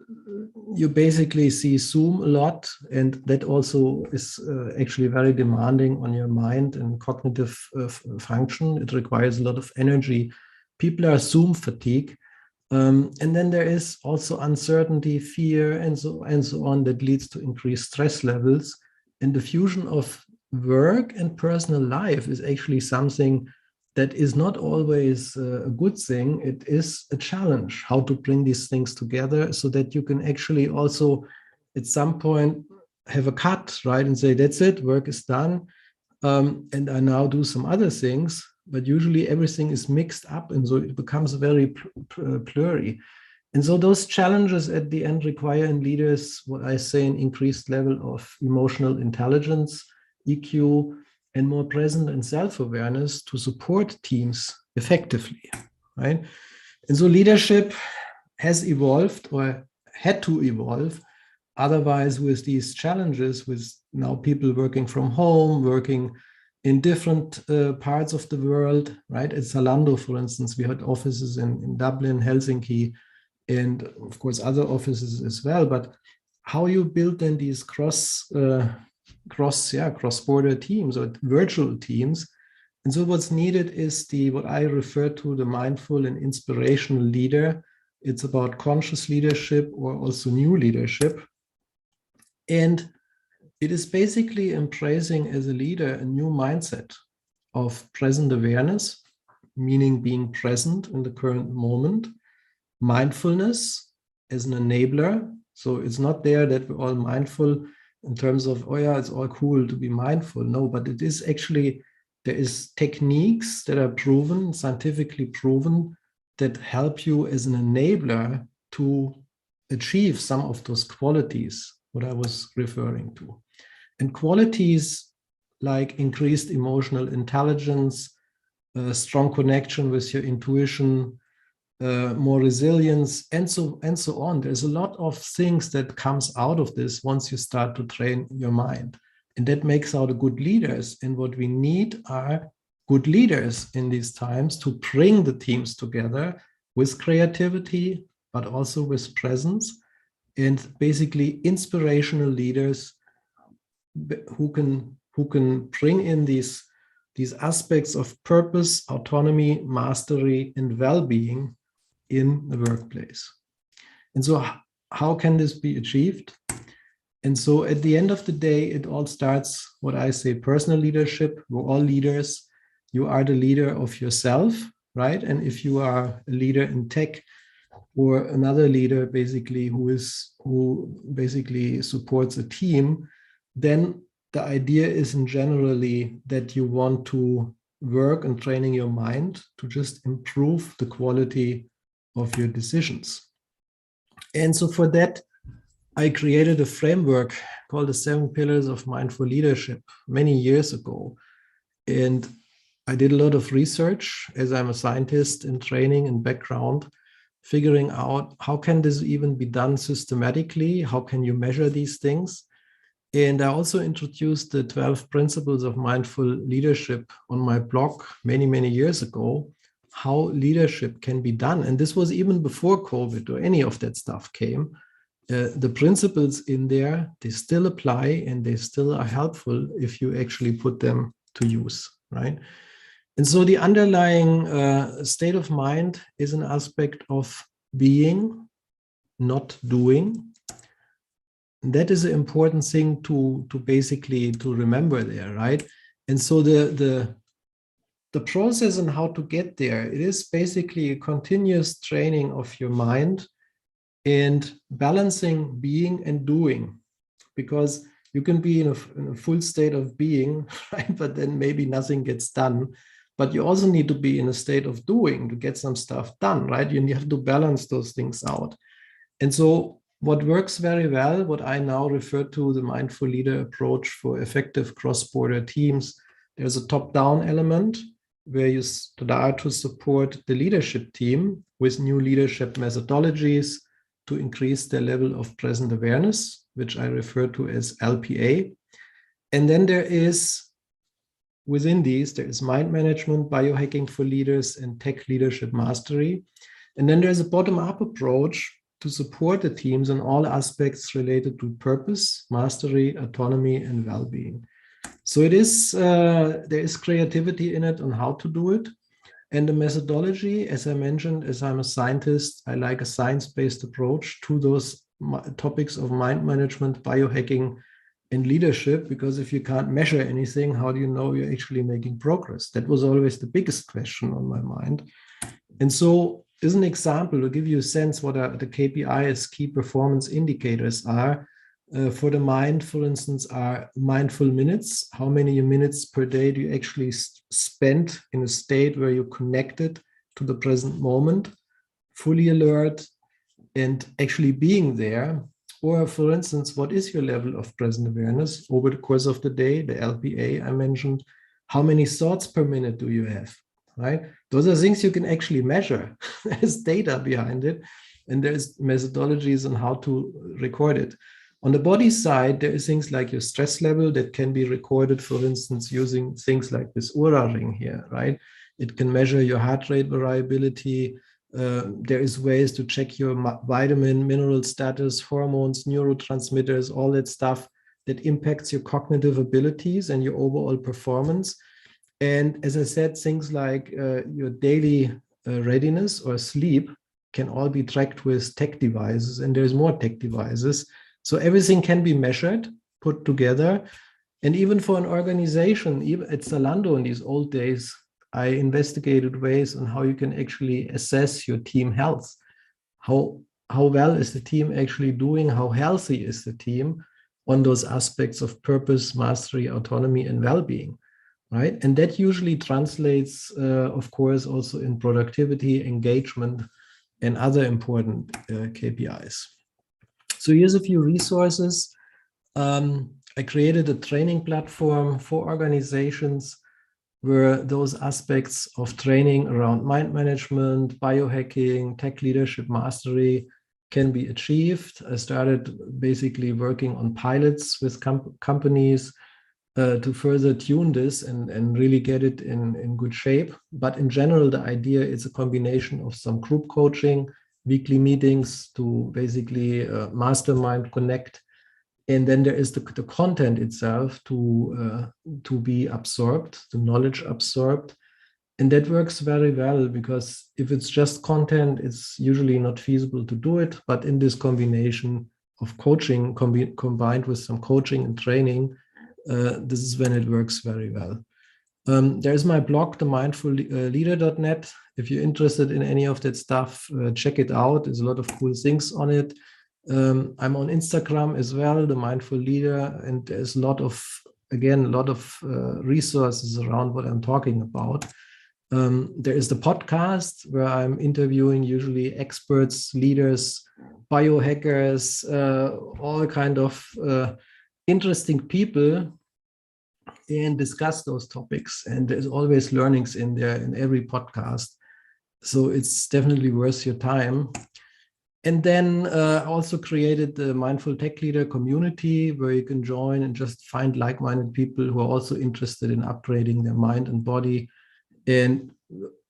you basically see Zoom a lot, and that also is actually very demanding on your mind and cognitive function. It requires a lot of energy. People are Zoom fatigue. And then there is also uncertainty, fear, and so on that leads to increased stress levels. And the fusion of work and personal life is actually something that is not always a good thing. It is a challenge how to bring these things together so that you can actually also at some point have a cut, right? And say, that's it, work is done. And I now do some other things, but usually everything is mixed up. And so it becomes very blurry. And so those challenges at the end require in leaders what I say an increased level of emotional intelligence, EQ, and more present and self-awareness to support teams effectively, right? And so leadership has evolved or had to evolve. Otherwise, with these challenges, with now people working from home, working in different parts of the world, right? At Zalando, for instance, we had offices in Dublin, Helsinki, and of course other offices as well. But how you build then these cross-border teams or virtual teams. And so what's needed is what I refer to the mindful and inspirational leader. It's about conscious leadership or also new leadership. And it is basically embracing as a leader a new mindset of present awareness, meaning being present in the current moment, mindfulness as an enabler. So it's not there that we're all mindful in terms of, oh yeah, it's all cool to be mindful. No, but it is actually, there is techniques that are proven, scientifically proven, that help you as an enabler to achieve some of those qualities, what I was referring to. And qualities like increased emotional intelligence, strong connection with your intuition, more resilience, and so on. There's a lot of things that comes out of this once you start to train your mind. And that makes out a good leaders. And what we need are good leaders in these times to bring the teams together with creativity, but also with presence, and basically inspirational leaders who can bring in these aspects of purpose, autonomy, mastery, and well-being in the workplace. And so how can this be achieved? And so at the end of the day, it all starts, what I say, personal leadership. We're all leaders. You are the leader of yourself, right? And if you are a leader in tech or another leader basically who basically supports a team, then the idea isn't generally that you want to work on training your mind to just improve the quality of your decisions. And so for that, I created a framework called the 7 Pillars of Mindful Leadership many years ago. And I did a lot of research as I'm a scientist in training and background, figuring out how can this even be done systematically? How can you measure these things? And I also introduced the 12 principles of mindful leadership on my blog many, many years ago, how leadership can be done. And this was even before COVID or any of that stuff came. The principles in there, they still apply and they still are helpful if you actually put them to use, right? And so the underlying state of mind is an aspect of being, not doing. And that is an important thing to basically to remember there, right? And so the process and how to get there, it is basically a continuous training of your mind and balancing being and doing, because you can be in a full state of being, right? But then maybe nothing gets done. But you also need to be in a state of doing to get some stuff done, right? You have to balance those things out. And so what works very well, what I now refer to the mindful leader approach for effective cross-border teams, there's a top-down element where you start to support the leadership team with new leadership methodologies to increase their level of present awareness, which I refer to as LPA. And then there is, within these, there is mind management, biohacking for leaders, and tech leadership mastery. And then there's a bottom-up approach to support the teams in all aspects related to purpose, mastery, autonomy, and well-being. So it is, there is creativity in it on how to do it. And the methodology, as I mentioned, as I'm a scientist, I like a science-based approach to those topics of mind management, biohacking, and leadership, because if you can't measure anything, how do you know you're actually making progress? That was always the biggest question on my mind. And so as an example, to give you a sense what the KPIs, key performance indicators are, for the mind, for instance, are mindful minutes. How many minutes per day do you actually spend in a state where you're connected to the present moment, fully alert, and actually being there. Or for instance, what is your level of present awareness over the course of the day, the LPA I mentioned? How many thoughts per minute do you have, right? Those are things you can actually measure. There's data behind it, and there's methodologies on how to record it. On the body side, there is things like your stress level that can be recorded, for instance, using things like this Oura ring here, right? It can measure your heart rate variability. There is ways to check your vitamin, mineral status, hormones, neurotransmitters, all that stuff that impacts your cognitive abilities and your overall performance. And as I said, things like your daily readiness or sleep can all be tracked with tech devices, and there's more tech devices. So everything can be measured, put together. And even for an organization, even at Zalando in these old days, I investigated ways on how you can actually assess your team health. How well is the team actually doing? How healthy is the team on those aspects of purpose, mastery, autonomy, and well-being, right? And that usually translates, of course, also in productivity, engagement, and other important KPIs. So here's a few resources. I created a training platform for organizations where those aspects of training around mind management, biohacking, tech leadership mastery can be achieved. I started basically working on pilots with companies to further tune this and really get it in good shape. But in general, the idea is a combination of some group coaching, weekly meetings to basically mastermind, connect. And then there is the content itself to be absorbed, the knowledge absorbed. And that works very well, because if it's just content, it's usually not feasible to do it. But in this combination of coaching combined with some coaching and training, this is when it works very well. There's my blog, themindfulleader.net. If you're interested in any of that stuff, check it out. There's a lot of cool things on it. I'm on Instagram as well, the Mindful Leader, and there's a lot of resources around what I'm talking about. There is the podcast where I'm interviewing usually experts, leaders, biohackers, all kind of interesting people, and discuss those topics. And there's always learnings in there in every podcast. So it's definitely worth your time. And then I also created the Mindful Tech Leader community where you can join and just find like-minded people who are also interested in upgrading their mind and body. And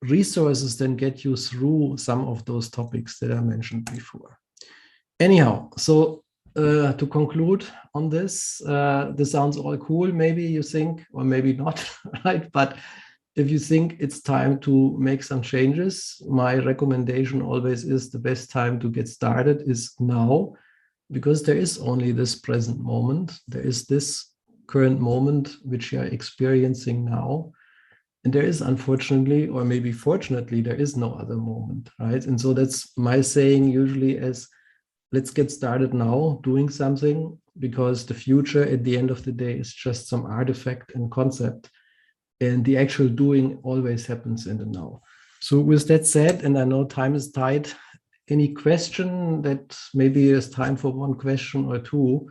resources then get you through some of those topics that I mentioned before. Anyhow, so to conclude on this, this sounds all cool, maybe you think, or maybe not, right? But if you think it's time to make some changes, my recommendation always is the best time to get started is now, because there is only this present moment. There is this current moment which you are experiencing now. And there is, unfortunately, or maybe fortunately, there is no other moment, right? And so that's my saying usually is, let's get started now doing something, because the future at the end of the day is just some artifact and concept. And the actual doing always happens in the now. So with that said, and I know time is tight, any question that maybe is time for one question or two,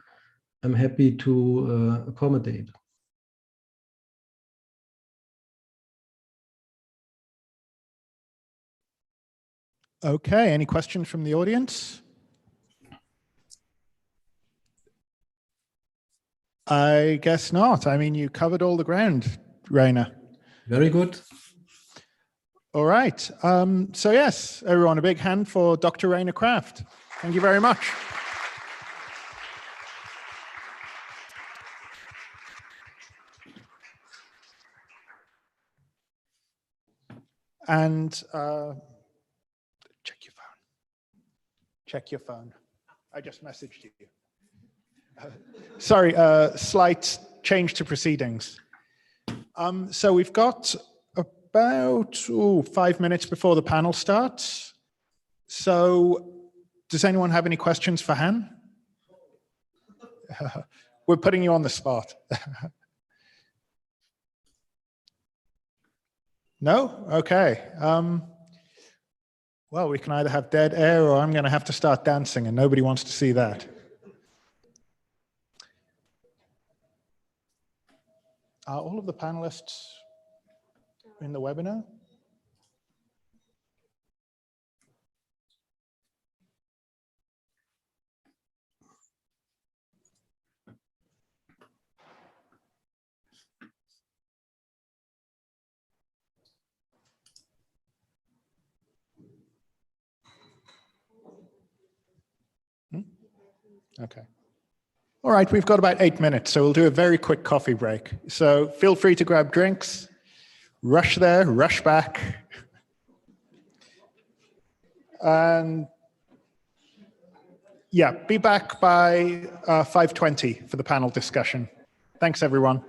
I'm happy to accommodate. Okay, any questions from the audience? I guess not. I mean, you covered all the ground, Reiner. Very good. All right. So yes, everyone, a big hand for Dr. Reiner Kraft. Thank you very much. And check your phone. Check your phone. I just messaged you. Sorry, slight change to proceedings. So we've got about 5 minutes before the panel starts. So does anyone have any questions for Han? We're putting you on the spot. No? Okay. Well, we can either have dead air or I'm going to have to start dancing, and nobody wants to see that. Are all of the panelists in the webinar? Okay. All right, we've got about 8 minutes, so we'll do a very quick coffee break. So feel free to grab drinks, rush there, rush back. And yeah, be back by 5:20 for the panel discussion. Thanks, everyone.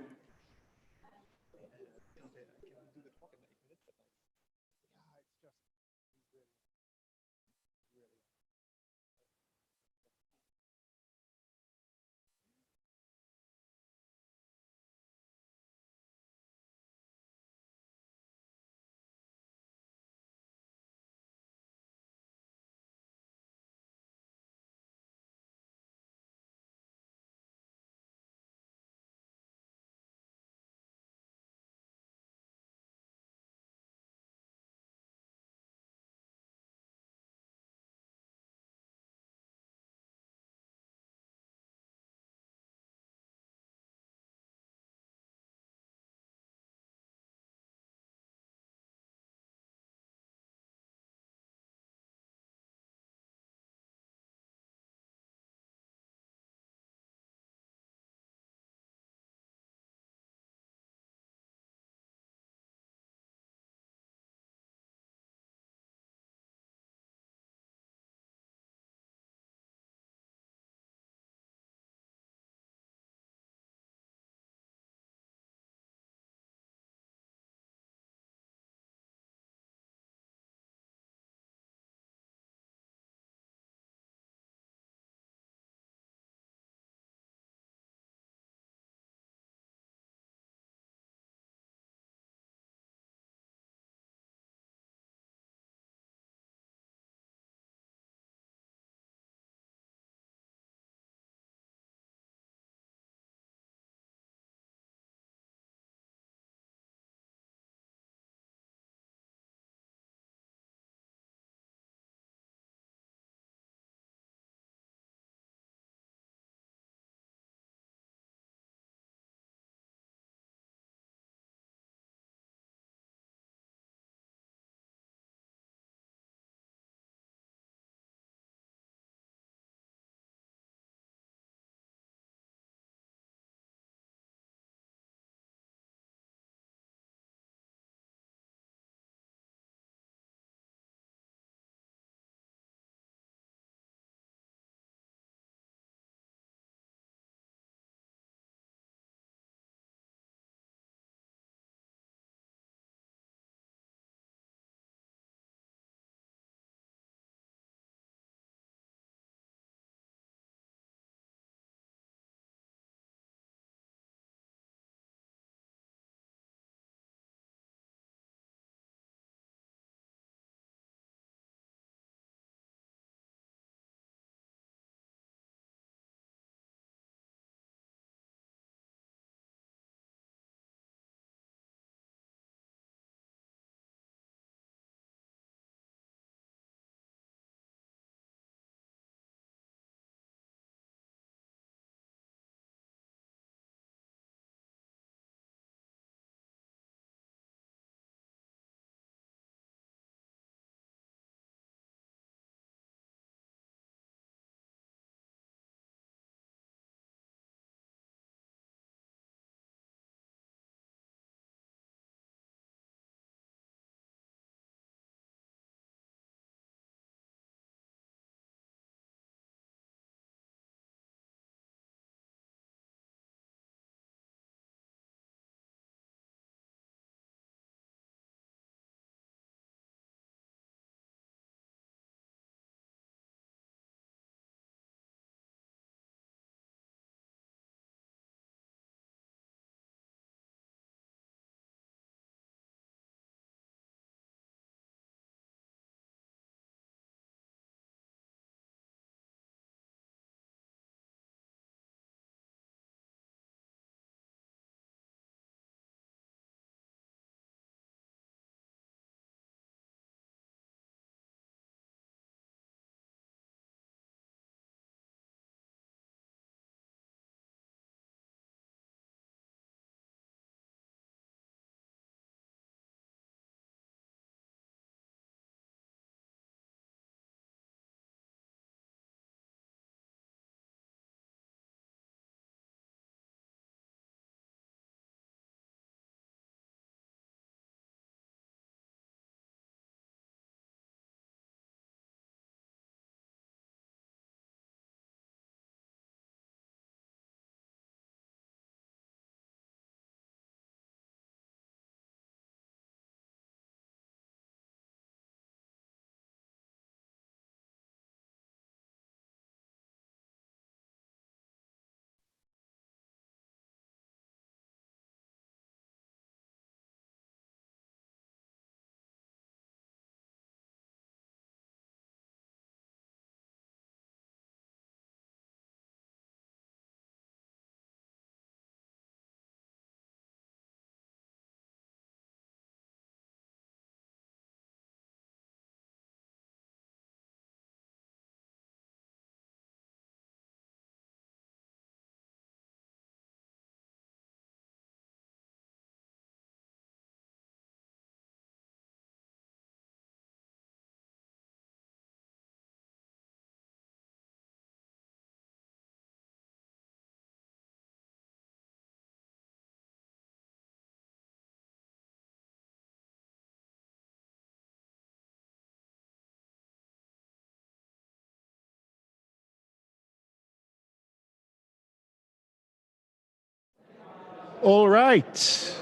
All right.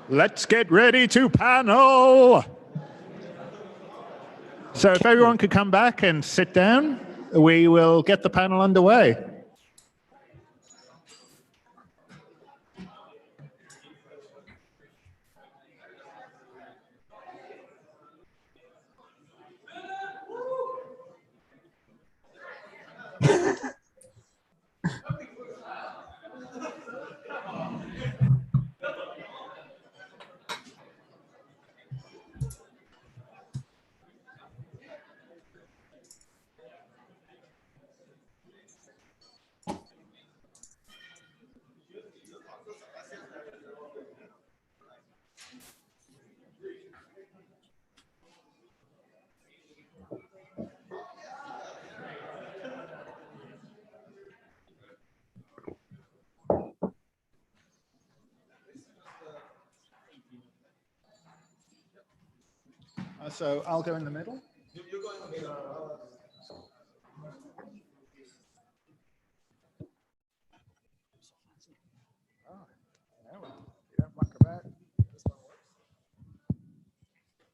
Let's get ready to panel. So if everyone could come back and sit down, we will get the panel underway. So I'll go in the middle. You go in the middle.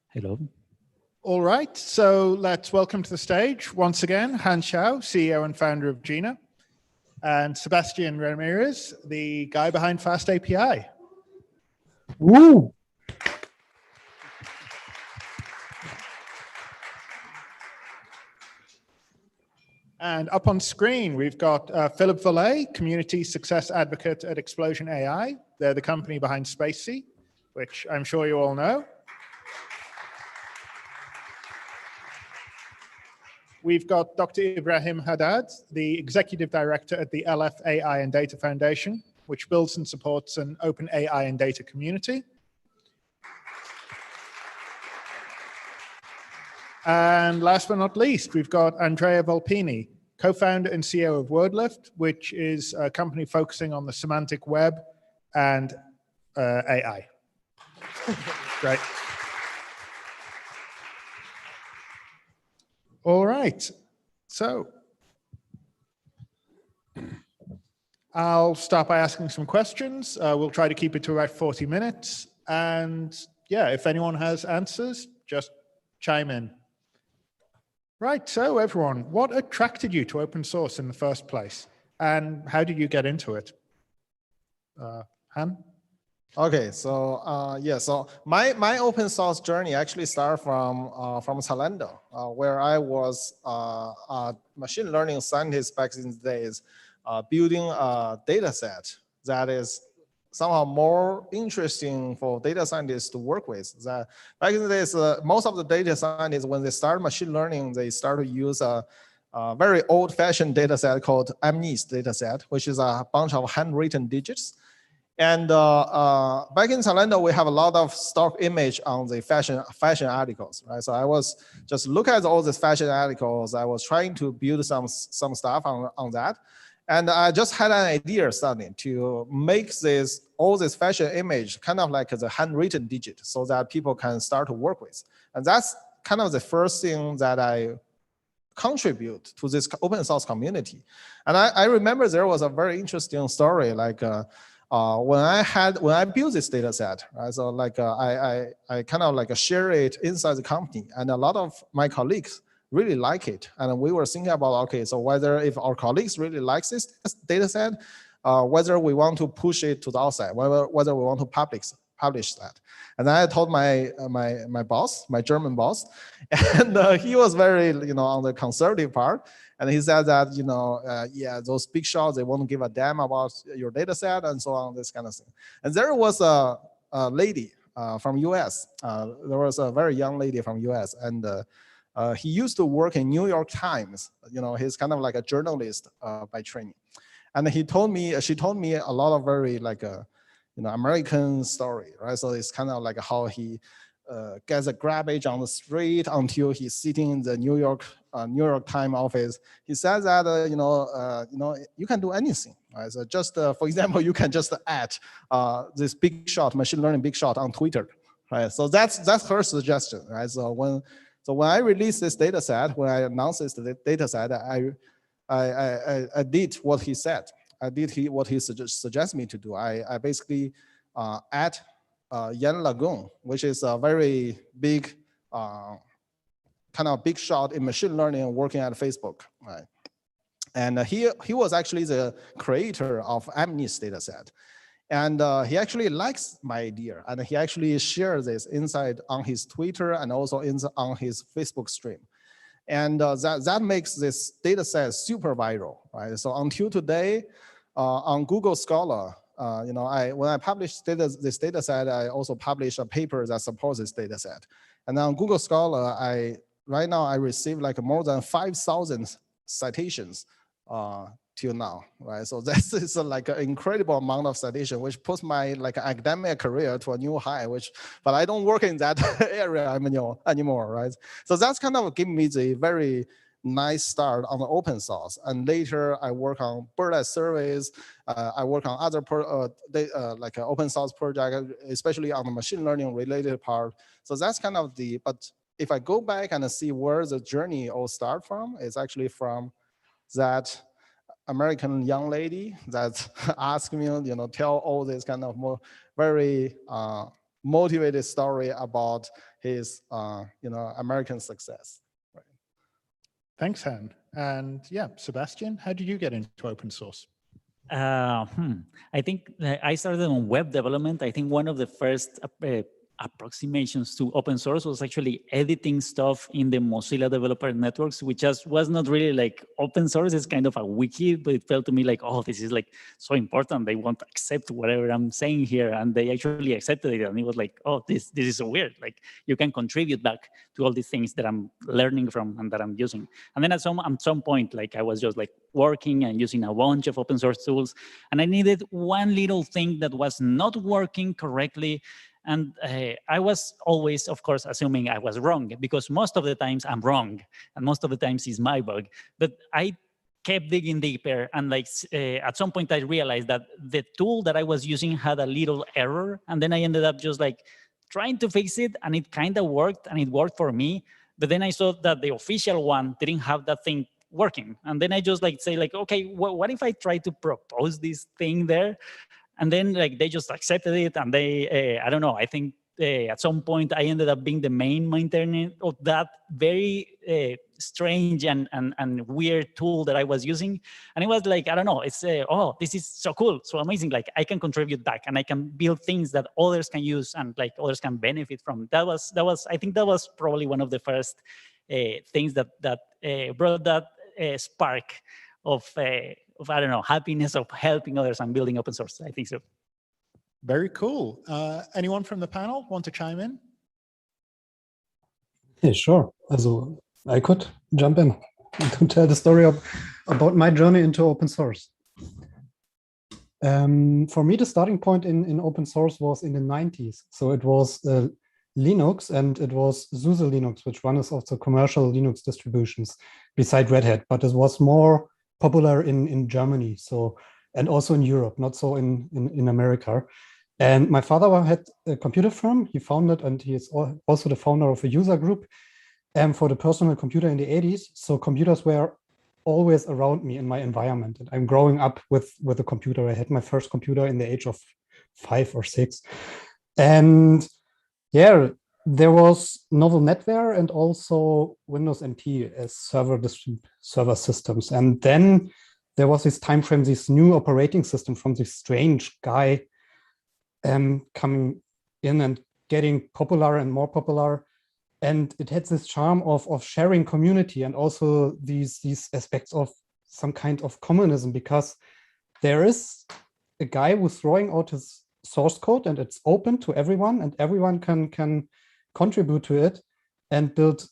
Hello. All right, so let's welcome to the stage once again Xiao, CEO and founder of Jina, and Sebastian Ramirez, the guy behind Fast API. Woo! And up on screen, we've got Philip Valet, Community Success Advocate at Explosion AI. They're the company behind Spacey, which I'm sure you all know. We've got Dr. Ibrahim Haddad, the Executive Director at the LF AI and Data Foundation, which builds and supports an open AI and data community. And last but not least, we've got Andrea Volpini, co-founder and CEO of WordLift, which is a company focusing on the semantic web and AI. Great. All right, so I'll start by asking some questions. We'll try to keep it to about 40 minutes. And yeah, if anyone has answers, just chime in. Right, so everyone, what attracted you to open source in the first place? And how did you get into it? Han? Okay, so so my open source journey actually started from Zalando, where I was a machine learning scientist back in the days, building a data set that is somehow more interesting for data scientists to work with. That back in the days, most of the data scientists, when they start machine learning, they start to use a very old-fashioned data set called MNIST data set, which is a bunch of handwritten digits. And back in Zalando, we have a lot of stock image on the fashion articles, right? So I was just looking at all these fashion articles. I was trying to build some stuff on that. And I just had an idea suddenly to make all this fashion image kind of like the handwritten digit so that people can start to work with. And that's kind of the first thing that I contribute to this open source community. And I remember there was a very interesting story, like when I built this data set, right? So like I kind of like share it inside the company, and a lot of my colleagues really like it. And we were thinking about, okay, so whether if our colleagues really like this data set, whether we want to push it to the outside, whether we want to publish that. And I told my boss, my German boss, and he was very, on the conservative part. And he said that, yeah, those big shots, they won't give a damn about your data set and so on, this kind of thing. And there was a lady from US. There was a very young lady from US, and he used to work in New York Times. He's kind of like a journalist by training. And she told me a lot of very like American story, right? So it's kind of like how he gets a garbage on the street until he's sitting in the New York Times office. He says that you can do anything, right? So just for example, you can just add this big shot, machine learning big shot on Twitter, right? So that's her suggestion, right? So when I released this data set, when I announced this data set, I did what he said. did what he suggests me to do. I basically add Yan Lagoon, which is a very big, kind of big shot in machine learning working at Facebook, right? And he was actually the creator of Amnis dataset. And he actually likes my idea, and he actually shares this inside on his Twitter and also on his Facebook stream. And that makes this data set super viral, right? So until today, on Google Scholar, when I publish this data set, I also publish a paper that supports this data set. And on Google Scholar, right now I receive like more than 5,000 citations till now, right? So this is like an incredible amount of citation, which puts my academic career to a new high. But I don't work in that area anymore, right? So that's kind of given me the very nice start on the open source. And later I work on birdlight surveys. I work on other like an open source project, especially on the machine learning related part. So that's kind of but if I go back and see where the journey all start from, it's actually from that American young lady that asked me, tell all this kind of very motivated story about his, American success. Right. Thanks, Han. And yeah, Sebastian, how did you get into open source? I think I started on web development. I think one of the first approximations to open source was actually editing stuff in the Mozilla developer networks, which just was not really like open source. It's kind of a wiki, but it felt to me like, oh, this is like so important. They want to accept whatever I'm saying here, and they actually accepted it. And it was like, oh, this is so weird. Like you can contribute back to all these things that I'm learning from and that I'm using. And then at some point, like I was just like working and using a bunch of open source tools, and I needed one little thing that was not working correctly. And I was always, of course, assuming I was wrong, because most of the times I'm wrong, and most of the times it's my bug. But I kept digging deeper, and at some point I realized that the tool that I was using had a little error, and then I ended up just like trying to fix it, and it kind of worked, and it worked for me. But then I saw that the official one didn't have that thing working, and then I just say okay, what if I try to propose this thing there? And then they just accepted it, and they, I don't know, I think at some point I ended up being the main maintainer of that very strange and weird tool that I was using. And it was like, I don't know, it's, oh, this is so cool, so amazing. Like I can contribute back, and I can build things that others can use and others can benefit from. That was, I think that was probably one of the first things that brought that spark of I don't know, happiness of helping others and building open source. I think so. Very cool. Anyone from the panel want to chime in? Yeah, sure. Also, I could jump in to tell the story about my journey into open source. For me, the starting point in open source was in the 90s. So it was Linux, and it was SUSE Linux, which one is also commercial Linux distributions beside Red Hat, but it was more popular in Germany, and also in Europe, not so in America. And my father had a computer firm. He founded, and he is also the founder of a user group for the personal computer in the 80s. So computers were always around me in my environment. And I'm growing up with a computer. I had my first computer in the age of 5 or 6. And yeah, there was novel NetWare and also Windows NT as server systems. And then there was this time frame, this new operating system from this strange guy coming in and getting popular and more popular. And it had this charm of sharing community, and also these aspects of some kind of communism, because there is a guy who's throwing out his source code, and it's open to everyone, and everyone can contribute to it and build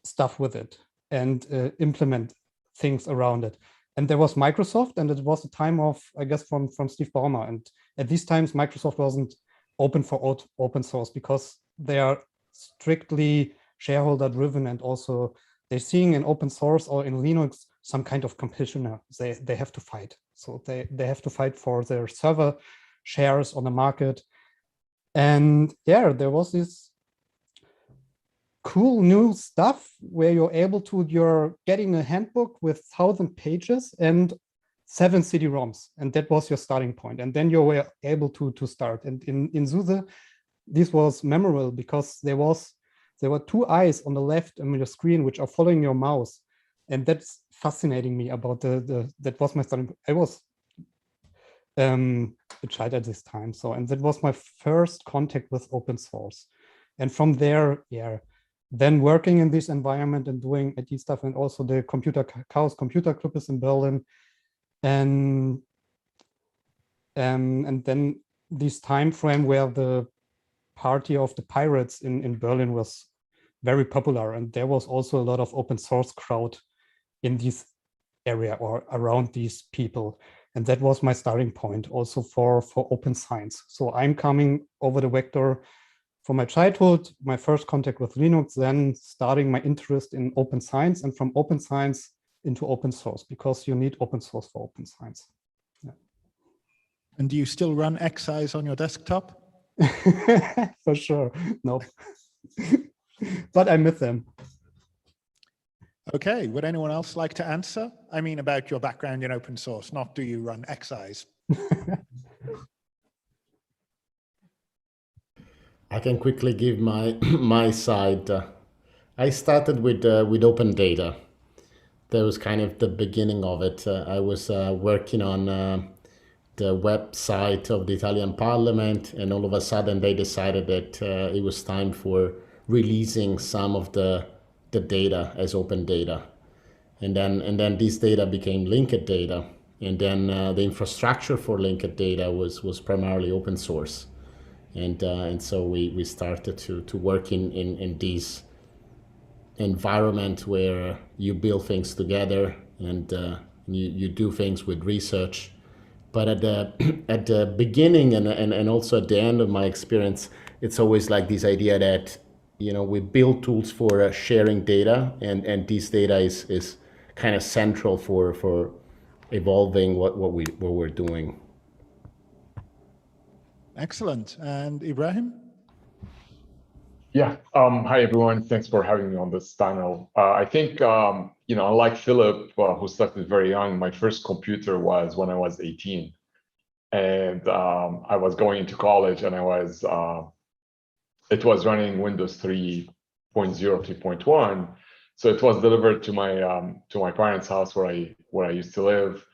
stuff with it and implement things around it. And there was Microsoft, and it was a time of, I guess, from Steve Ballmer. And at these times, Microsoft wasn't open for open source because they are strictly shareholder driven, and also they're seeing in open source or in Linux some kind of competition. They have to fight. So they have to fight for their server shares on the market. And yeah, there was this cool new stuff where you're getting a handbook with 1,000 pages, and 7 CD-ROMs, and that was your starting point. And then you were able to start. And in SUSE, this was memorable because there were 2 eyes on the left on your screen which are following your mouse, and that's fascinating me about that was my starting point. I was a child at this time, and that was my first contact with open source. And from there, yeah, then working in this environment and doing IT stuff, and also the Chaos Computer Club is in Berlin, and then this time frame where the party of the pirates in Berlin was very popular, and there was also a lot of open source crowd in this area or around these people, and that was my starting point also for open science. So I'm coming over the vector from my childhood, my first contact with Linux, then starting my interest in open science, and from open science into open source, because you need open source for open science. Yeah. And do you still run Xeyes on your desktop? For sure, no. But I miss them. Okay, would anyone else like to answer? I mean, about your background in open source, not do you run Xeyes? I can quickly give my my side. I started with open data. That was kind of the beginning of it. I was working on the website of the Italian Parliament, and all of a sudden they decided that it was time for releasing some of the data as open data, and then this data became linked data, and then the infrastructure for linked data was primarily open source, and so we started to work in this environment where you build things together and you do things with research. But at the beginning and also at the end of my experience, it's always like this idea that, you know, we build tools for sharing data, and this data is kind of central for evolving what we're doing. Excellent. And Ibrahim? Yeah. Hi, everyone. Thanks for having me on this panel. I think, you know, unlike Philip, who started very young, my first computer was when I was 18. And I was going into college, and it was running Windows 3.0, 3.1. So it was delivered to my parents' house where I used to live.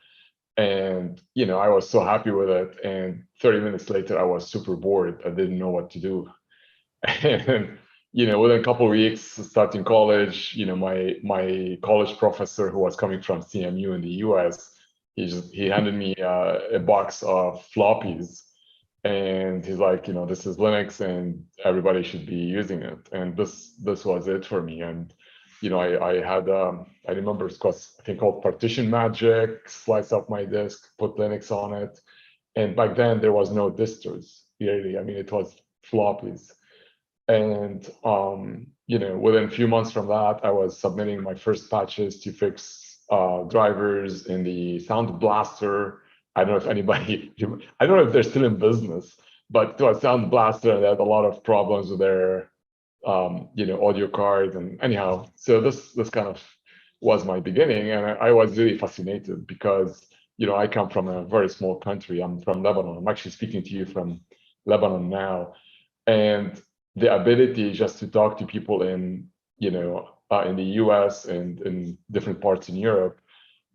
And, you know, I was so happy with it. And 30 minutes later, I was super bored. I didn't know what to do. And, you know, within a couple of weeks, starting college, you know, my college professor, who was coming from CMU in the US, he handed me a box of floppies, and he's like, you know, this is Linux, and everybody should be using it. And this was it for me. And, you know, I had I remember it was a thing called Partition Magic, slice up my disk, put Linux on it, and back then there was no distros really. I mean, it was floppies. And, you know, within a few months from that, I was submitting my first patches to fix drivers in the Sound Blaster. I don't know if anybody, I don't know if they're still in business, but to a Sound Blaster, they had a lot of problems with their, you know, audio cards. And anyhow, so this kind of was my beginning. And I was really fascinated because, you know, I come from a very small country. I'm from Lebanon. I'm actually speaking to you from Lebanon now. And the ability just to talk to people in, you know, in the US and in different parts in Europe,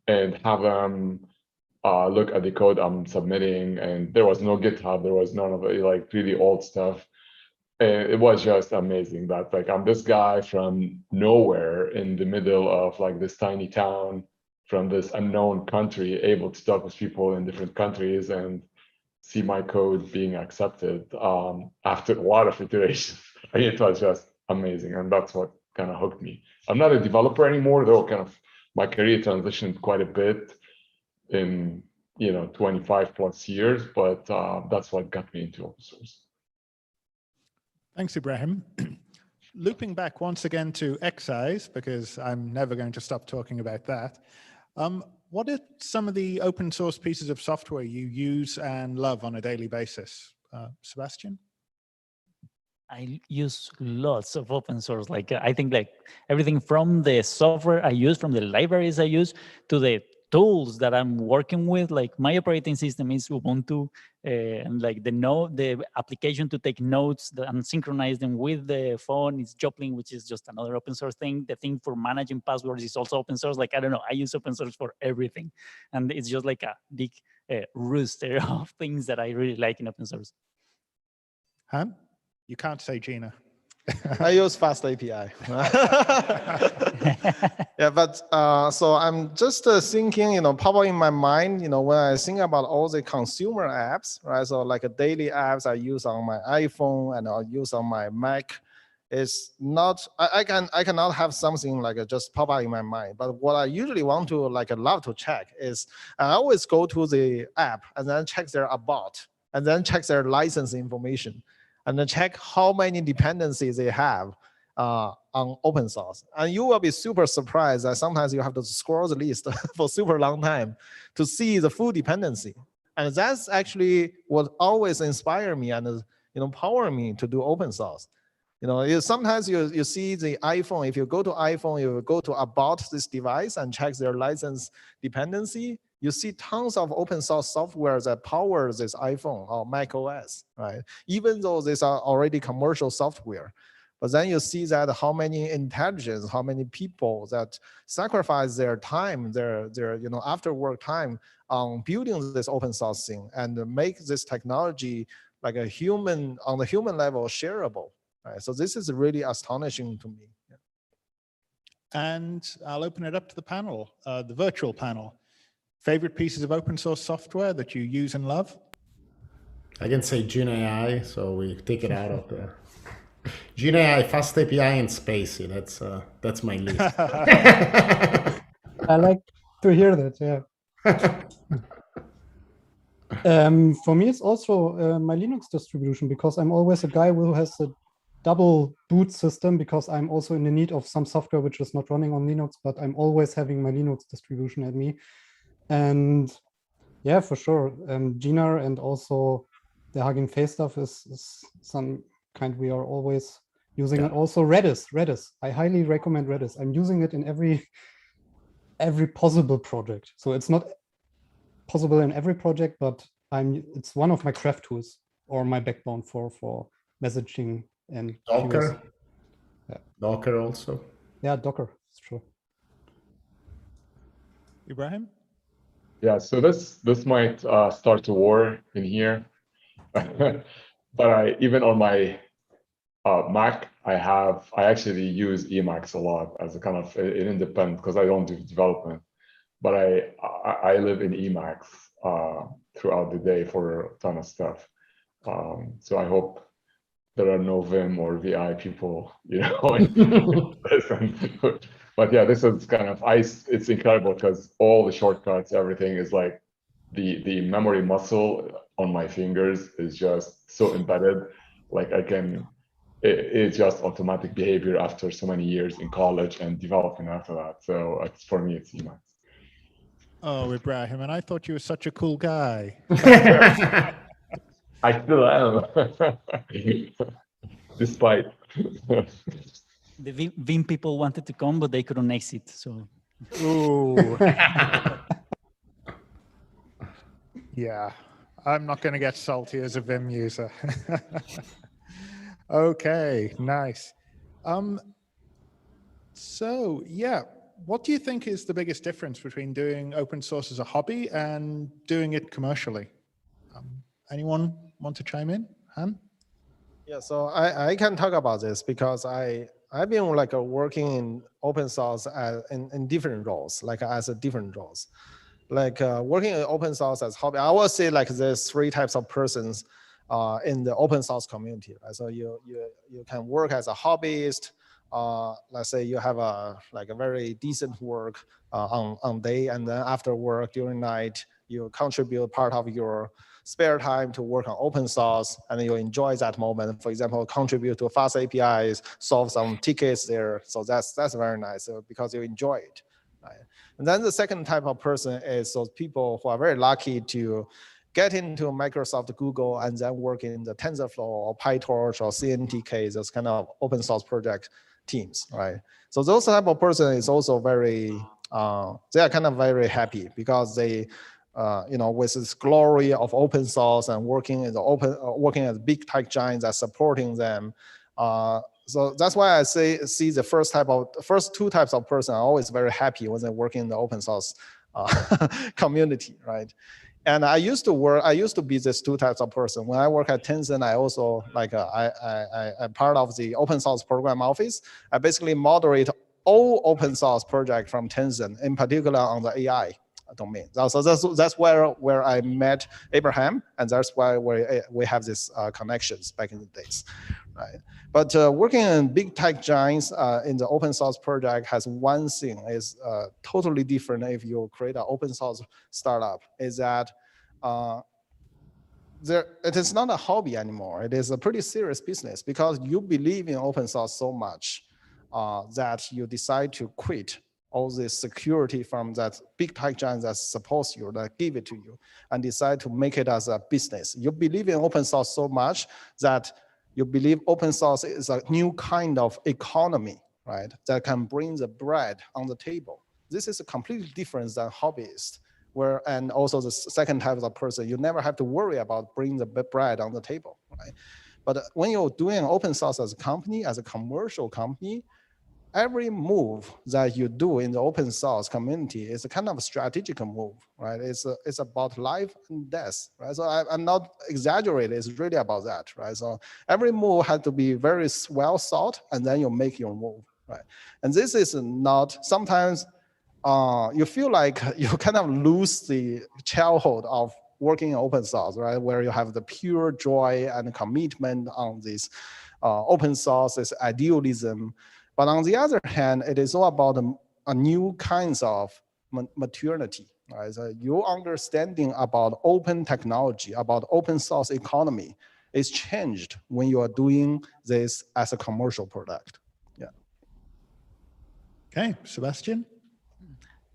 and have them look at the code I'm submitting. And there was no GitHub, there was none of it, like really old stuff. And it was just amazing that, like, I'm this guy from nowhere in the middle of like this tiny town from this unknown country, able to talk with people in different countries and see my code being accepted after a lot of iterations. I mean, it was just amazing, and that's what kind of hooked me. I'm not a developer anymore, though. Kind of my career transitioned quite a bit in, you know, 25 plus years, but that's what got me into open source. Thanks, Ibrahim. Looping back once again to Xeyes, because I'm never going to stop talking about that. What are some of the open source pieces of software you use and love on a daily basis? Sebastian? I use lots of open source. Like I think like everything from the software I use, from the libraries I use, to the tools that I'm working with, like my operating system is Ubuntu, and like the application to take notes and synchronize them with the phone is Joplin, which is just another open source thing. The thing for managing passwords is also open source. Like, I don't know, I use open source for everything. And it's just like a big rooster of things that I really like in open source. Han? You can't say Jina. I use Fast API. Yeah, but so I'm just thinking, pop up in my mind, when I think about all the consumer apps, right? So like daily apps I use on my iPhone and I'll use on my Mac. It's not, I cannot have something like just pop up in my mind. But what I usually want to love to check is I always go to the app and then check their about and then check their license information and then check how many dependencies they have on open source. And you will be super surprised that sometimes you have to scroll the list for super long time to see the full dependency. And that's actually what always inspire me and power me to do open source. Sometimes you see the iPhone, if you go to iPhone, you go to about this device and check their license dependency, you see tons of open source software that powers this iPhone or Mac OS, right? Even though these are already commercial software. But then you see that how many intelligence, how many people that sacrifice their time, their after work time on building this open source thing and make this technology like on the human level shareable. Right? So this is really astonishing to me. Yeah. And I'll open it up to the panel, the virtual panel. Favorite pieces of open source software that you use and love? I can say Jina AI, so we take it out of there. Jina AI, Fast API, and Spacey. That's my list. I like to hear that. Yeah. For me, it's also my Linux distribution, because I'm always a guy who has a double boot system, because I'm also in the need of some software which is not running on Linux, but I'm always having my Linux distribution at me. And yeah, for sure, Jina and also the Hugging Face stuff is some kind we are always using. Yeah. And also Redis. I highly recommend Redis. I'm using it in every possible project. So it's not possible in every project, but it's one of my Kraft tools or my backbone for messaging and Docker. Yeah. Docker also. Yeah, Docker. It's true. Ibrahim? Yeah, so this might start a war in here, but even on my Mac, I actually use Emacs a lot as a kind of an independent, because I don't do development, but I live in Emacs throughout the day for a ton of stuff. So I hope there are no Vim or VI people, listen. But yeah, this is kind of it's incredible because all the shortcuts, everything is like the memory muscle on my fingers is just so embedded. Like it's just automatic behavior after so many years in college and developing after that. So for me, it's Emacs. Oh, Ibrahim, and I thought you were such a cool guy. I still am, despite. The Vim people wanted to come, but they couldn't exit. So. Ooh. Yeah, I'm not going to get salty as a Vim user. Okay, nice. So yeah, what do you think is the biggest difference between doing open source as a hobby and doing it commercially? Anyone want to chime in? Han? Yeah, so I can talk about this because I've been working in open source in different roles, different roles. Working in open source as hobby, I will say there's three types of persons in the open source community. Right? So you can work as a hobbyist. Let's say you have a very decent work on day, and then after work during night, you contribute part of your spare time to work on open source, and you enjoy that moment. For example, contribute to fast APIs, solve some tickets there. So that's very nice because you enjoy it. Right? And then the second type of person is those people who are very lucky to get into Microsoft, Google, and then work in the TensorFlow or PyTorch or CNTK, those kind of open source project teams, right? So those type of person is also very they are kind of very happy because they, with this glory of open source and working as big tech giants are supporting them. So that's why I see the first two types of person are always very happy when they work in the open source community, right? And I used to be this two types of person. When I work at Tencent, I also I'm part of the open source program office. I basically moderate all open source projects from Tencent, in particular on the AI domain. So that's where I met Abraham, and that's why we have these connections back in the days, right? But working in big tech giants in the open source project has one thing is totally different if you create an open source startup, is that it is not a hobby anymore. It is a pretty serious business because you believe in open source so much that you decide to quit all this security from that big tech giant that support you, that give it to you, and decide to make it as a business. You believe in open source so much that you believe open source is a new kind of economy, right? That can bring the bread on the table. This is a completely different than hobbyist, and also the second type of person, you never have to worry about bringing the bread on the table, right? But when you're doing open source as a company, as a commercial company, every move that you do in the open source community is a kind of a strategic move, right? It's about life and death, right? So I'm not exaggerating, it's really about that, right? So every move has to be very well thought, and then you make your move, right? And this is not, sometimes you feel like you kind of lose the childhood of working in open source, right? Where you have the pure joy and commitment on this open source, this idealism. But on the other hand, it is all about a new kinds of maturity, right? So your understanding about open technology, about open source economy is changed when you are doing this as a commercial product. Yeah. Okay, Sebastian?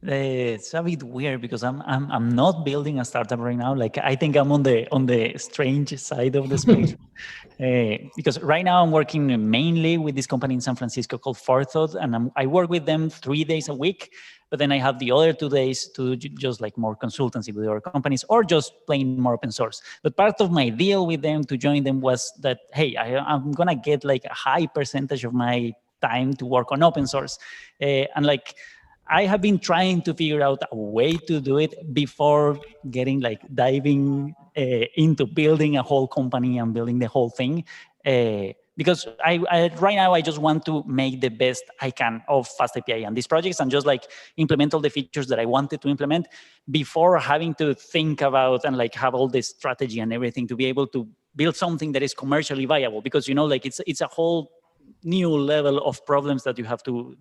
It's a bit weird because I'm not building a startup right now. Like I think I'm on the strange side of the spectrum. Because right now I'm working mainly with this company in San Francisco called Forethought, and I work with them 3 days a week. But then I have the other 2 days to do just like more consultancy with other companies or just plain more open source. But part of my deal with them to join them was that, hey, I'm gonna get like a high percentage of my time to work on open source, and like. I have been trying to figure out a way to do it before diving into building a whole company and building the whole thing. Because right now I just want to make the best I can of FastAPI and these projects and just like implement all the features that I wanted to implement before having to think about and like have all this strategy and everything to be able to build something that is commercially viable. Because it's a whole new level of problems that you have to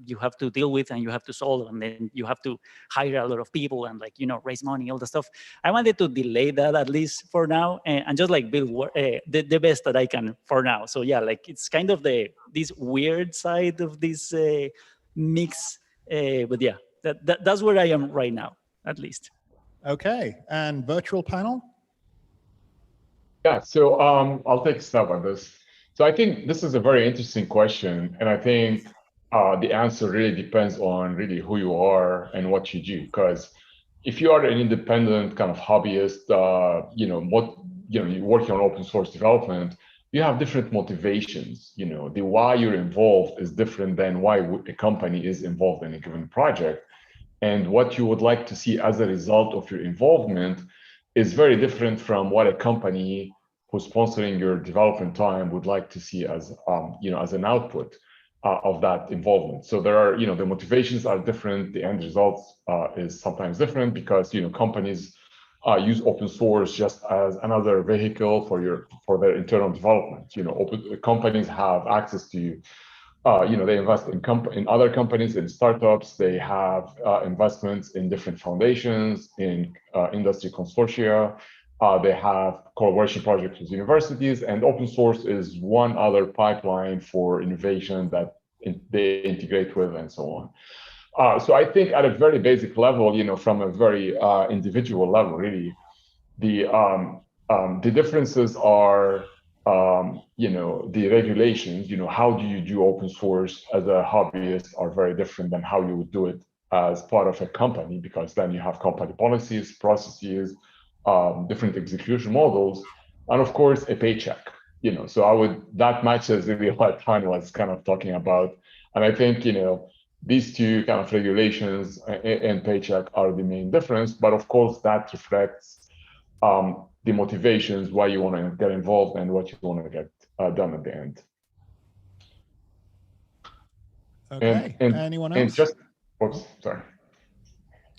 deal with and you have to solve, and then you have to hire a lot of people and raise money, all the stuff. I wanted to delay that at least for now and just like build the best that I can for now. So yeah, like it's kind of this weird side of this mix, but yeah, that's where I am right now, at least. Okay, and virtual panel? Yeah, so I'll take a stab on this. So I think this is a very interesting question, and I think the answer really depends on really who you are and what you do. Because if you are an independent kind of hobbyist, you're working on open source development, you have different motivations. The why you're involved is different than why a company is involved in a given project, and what you would like to see as a result of your involvement is very different from what a company who's sponsoring your development time would like to see as an output of that involvement. So there are, the motivations are different. The end results is sometimes different because companies use open source just as another vehicle for their internal development. Companies have access to they invest in other companies, in startups. They have investments in different foundations, in industry consortia. They have collaboration projects with universities, and open source is one other pipeline for innovation that they integrate with, and so on. So I think at a very basic level, from a very individual level, really, the differences are the regulations, how do you do open source as a hobbyist are very different than how you would do it as part of a company, because then you have company policies, processes, different execution models, and of course a paycheck. So that matches really what Han was kind of talking about. And I think, these two kind of regulations and paycheck are the main difference, but of course that reflects the motivations, why you want to get involved and what you want to get done at the end. Okay, anyone else? Oops, sorry.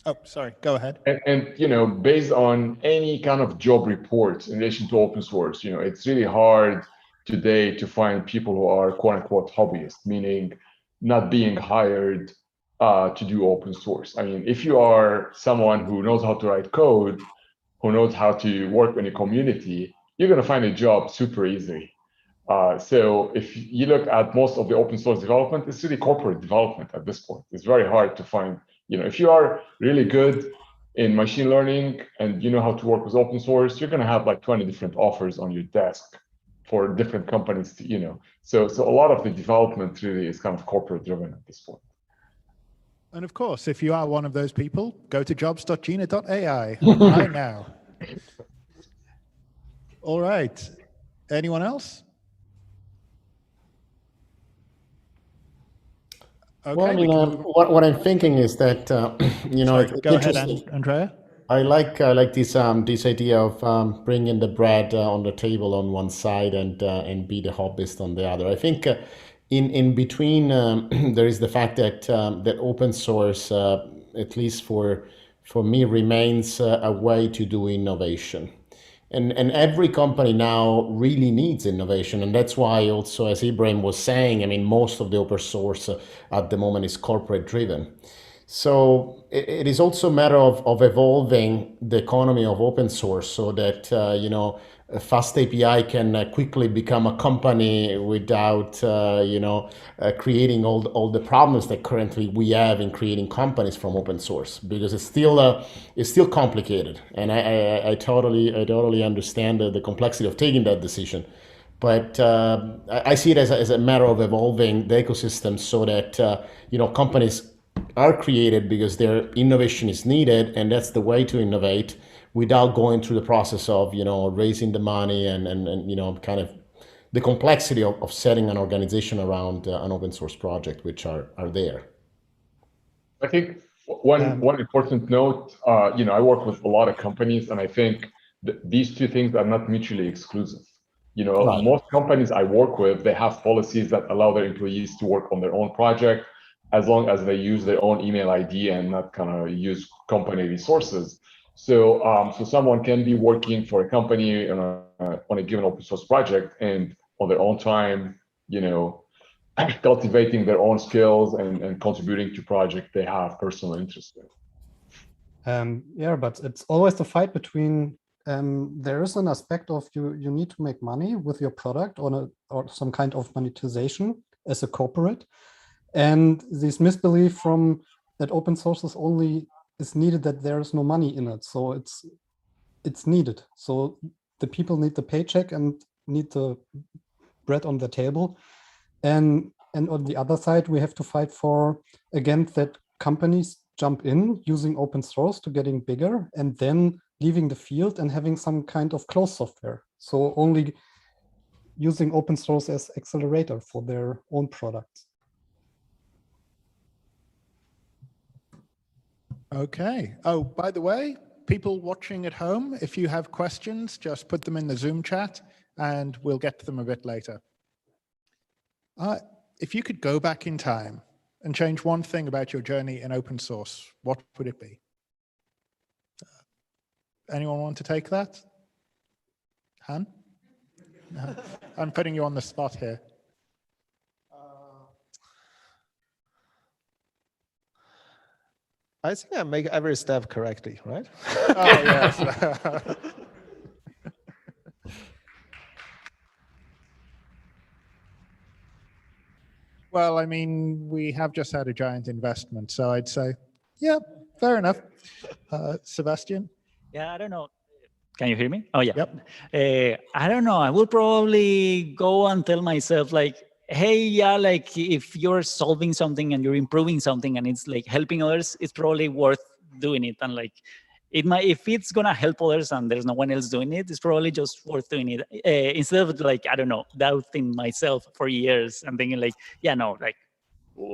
Oh, sorry, go ahead. And based on any kind of job reports in relation to open source, it's really hard today to find people who are quote unquote hobbyists, meaning not being hired to do open source. I mean, if you are someone who knows how to write code, who knows how to work in a community, you're going to find a job super easily. So if you look at most of the open source development, it's really corporate development at this point. It's very hard to find, if you are really good in machine learning and you know how to work with open source, you're going to have like 20 different offers on your desk for different companies to, so a lot of the development really is kind of corporate driven at this point. And of course, if you are one of those people, go to jobs.jina.ai right now. All right. Anyone else? Okay, well, I mean, what I'm thinking is that Sorry, go ahead, Andrea. I like this idea of bringing the bread on the table on one side and be the hobbyist on the other. I think in between there is the fact that that open source, at least for me, remains a way to do innovation. And every company now really needs innovation. And that's why also, as Ibrahim was saying, I mean, most of the open source at the moment is corporate driven. So it is also a matter of evolving the economy of open source so that, a fast API can quickly become a company without, creating all the problems that currently we have in creating companies from open source, because it's still complicated. And I totally understand the complexity of taking that decision. But I see it as a matter of evolving the ecosystem so that, companies are created because their innovation is needed, and that's the way to innovate without going through the process of raising the money and kind of the complexity of setting an organization around an open source project, which are there. I think one important note, I work with a lot of companies, and I think these two things are not mutually exclusive. Right. Most companies I work with, they have policies that allow their employees to work on their own project, as long as they use their own email ID and not kind of use company resources. So someone can be working for a company on a given open source project and on their own time, cultivating their own skills and contributing to project they have personal interest in. Yeah, but it's always the fight between there is an aspect of you need to make money with your product or some kind of monetization as a corporate. And this misbelief from that open source is needed, that there is no money in it. So it's needed. So the people need the paycheck and need the bread on the table. And on the other side, we have to fight for, again, that companies jump in using open source to getting bigger and then leaving the field and having some kind of closed software. So only using open source as accelerator for their own products. Okay. Oh, by the way, people watching at home, if you have questions, just put them in the Zoom chat and we'll get to them a bit later. If you could go back in time and change one thing about your journey in open source, what would it be? Anyone want to take that? Han? No. I'm putting you on the spot here. I think I make every step correctly, right? Oh, yes. Well, I mean, we have just had a giant investment, so I'd say, yeah, fair enough. Sebastian? Yeah, I don't know. Can you hear me? Oh, yeah. Yep. I don't know. I will probably go and tell myself, like, hey, yeah, like if you're solving something and you're improving something and it's like helping others, it's probably worth doing it. And like it might, if it's gonna help others and there's no one else doing it, it's probably just worth doing it. Instead of like, I don't know, doubting myself for years and thinking like, yeah, no, like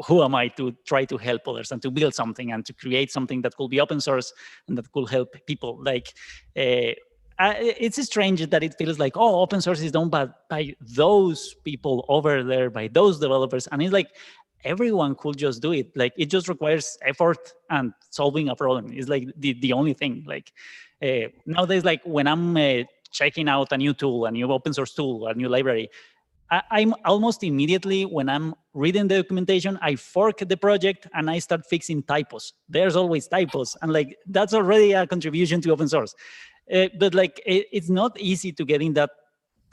who am I to try to help others and to build something and to create something that could be open source and that could help people? Like, it's strange that it feels like, oh, open source is done by those people over there, by those developers. And it's like, everyone could just do it. Like, it just requires effort and solving a problem. It's like the only thing. Like, nowadays, like when I'm checking out a new tool, a new open source tool, a new library, I'm almost immediately, when I'm reading the documentation, I fork the project and I start fixing typos. There's always typos. And like, that's already a contribution to open source. But like, it's not easy to get in that,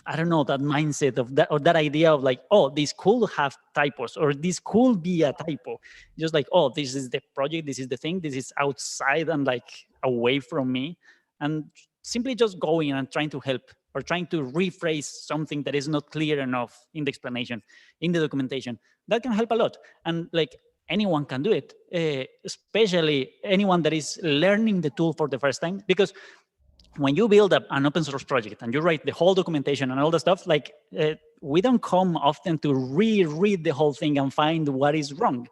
I don't know, that mindset of that, or that idea of like, oh, this could have typos, or this could be a typo. Just like, oh, this is the project, this is the thing, this is outside and like away from me. And simply just going and trying to help, or trying to rephrase something that is not clear enough in the explanation, in the documentation, that can help a lot. And like, anyone can do it, especially anyone that is learning the tool for the first time. Because when you build an open source project and you write the whole documentation and all the stuff, like we don't come often to reread the whole thing and find what is wrong.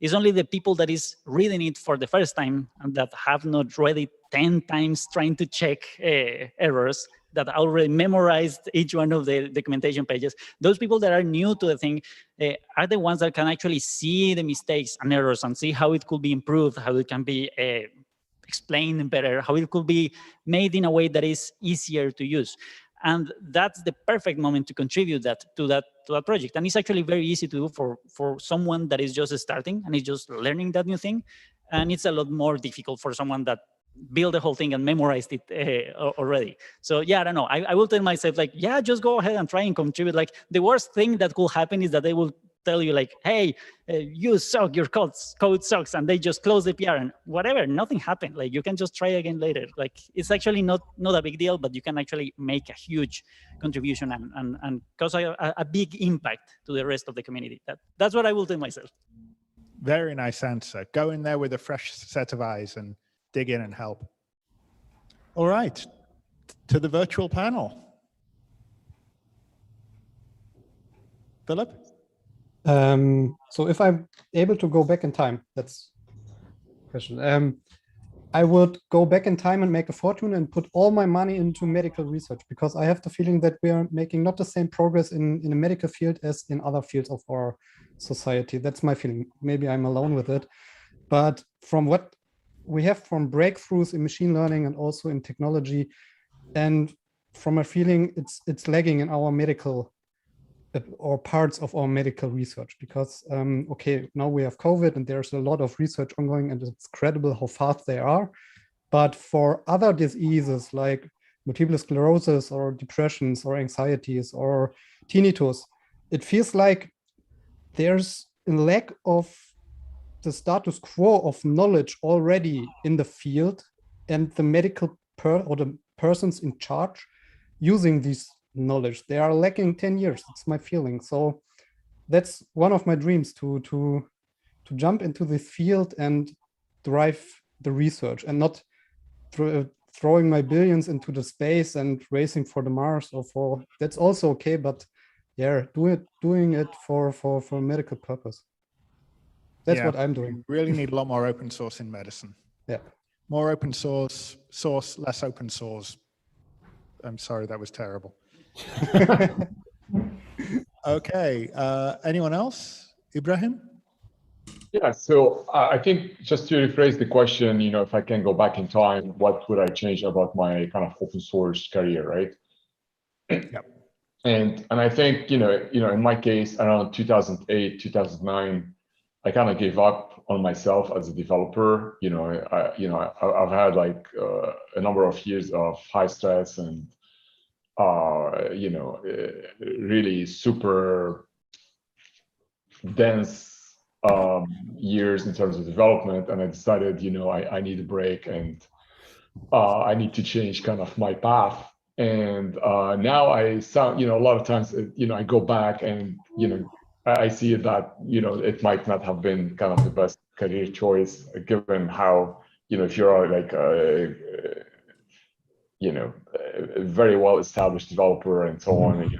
It's only the people that is reading it for the first time and that have not read it 10 times trying to check errors, that already memorized each one of the documentation pages. Those people that are new to the thing are the ones that can actually see the mistakes and errors and see how it could be improved, how it can be explained better, how it could be made in a way that is easier to use. And that's the perfect moment to contribute to that project. And it's actually very easy to do for someone that is just starting and is just learning that new thing. And it's a lot more difficult for someone that build the whole thing and memorized it already. So yeah, I don't know. I will tell myself like, yeah, just go ahead and try and contribute. Like, the worst thing that could happen is that they will tell you like, hey, you suck, your code sucks, and they just close the PR and whatever, nothing happened. Like, you can just try again later. Like, it's actually not a big deal, but you can actually make a huge contribution and cause a big impact to the rest of the community. That's what I will tell myself. Very nice answer. Go in there with a fresh set of eyes and dig in and help. All right, to the virtual panel. Philip? So if I'm able to go back in time, that's the question. I would go back in time and make a fortune and put all my money into medical research, because I have the feeling that we are making not the same progress in the medical field as in other fields of our society. That's my feeling. Maybe I'm alone with it. But from what we have from breakthroughs in machine learning and also in technology, and from a feeling it's lagging in our medical or parts of our medical research, because okay, now we have COVID and there's a lot of research ongoing and it's incredible how fast they are. But for other diseases like multiple sclerosis or depressions or anxieties or tinnitus, it feels like there's a lack of the status quo of knowledge already in the field, and the medical or the persons in charge using this knowledge, they are lacking 10 years. It's my feeling. So that's one of my dreams, to jump into this field and drive the research, and not throwing my billions into the space and racing for the Mars or for, that's also okay, but yeah, doing it for medical purpose. That's what I'm doing. We really need a lot more open source in medicine. Yeah. More open source, less open source. I'm sorry, that was terrible. Okay, anyone else? Ibrahim? Yeah, so I think just to rephrase the question, if I can go back in time, what would I change about my kind of open source career, right? Yep. And I think, in my case, around 2008, 2009, I kind of gave up on myself as a developer. I've had like a number of years of high stress and really super dense years in terms of development, and I decided, I need a break and I need to change kind of my path. And now I sound, a lot of times, I go back and I see that, it might not have been kind of the best career choice, given how, if you're like a very well established developer and so on,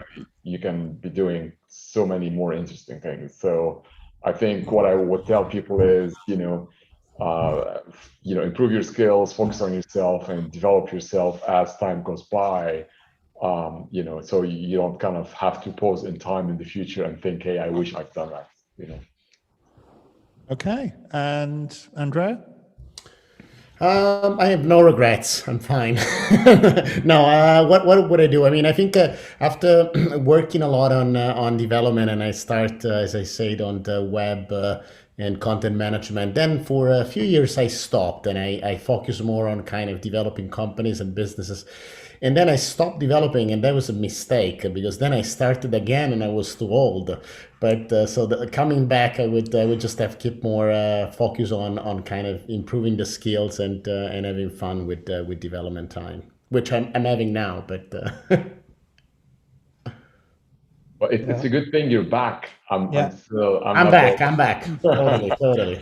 you can be doing so many more interesting things. So I think what I would tell people is, improve your skills, focus on yourself, and develop yourself as time goes by. So you don't kind of have to pause in time in the future and think, hey, I wish I'd done that. Okay, and Andrea? I have no regrets. I'm fine. No, what would I do? I mean, I think after working a lot on development, and I start, as I said, on the web and content management. Then for a few years I stopped, and I focused more on kind of developing companies and businesses. And then I stopped developing, and that was a mistake, because then I started again and I was too old. But coming back, I would just have keep more focus on kind of improving the skills and having fun with development time, which I'm having now. But but it's a good thing you're back. I'm back. Totally.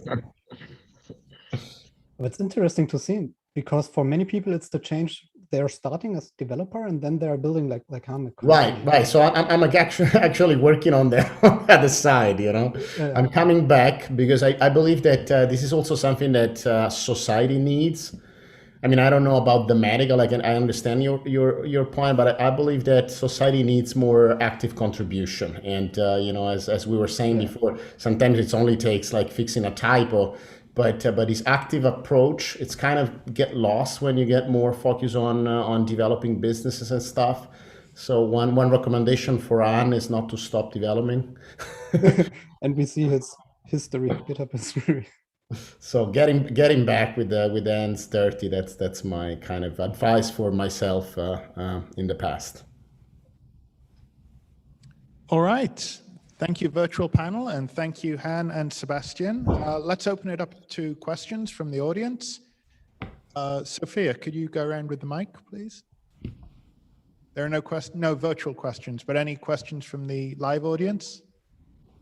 It's interesting to see, because for many people it's the change. They're starting as developer and then they're building like Hamid. Right. So I'm actually working on the other side. I'm coming back because I believe that this is also something that society needs. I mean, I don't know about the medical. I understand your point, but I believe that society needs more active contribution. And as we were saying before, sometimes it only takes like fixing a typo. But this active approach, it's kind of get lost when you get more focus on developing businesses and stuff. So one recommendation for Anne is not to stop developing. And we see his history, GitHub history. So getting back with the hands dirty, that's my kind of advice for myself in the past. All right. Thank you, virtual panel, and thank you, Han and Sebastian. Let's open it up to questions from the audience. Sophia, could you go around with the mic, please? There are no virtual questions, but any questions from the live audience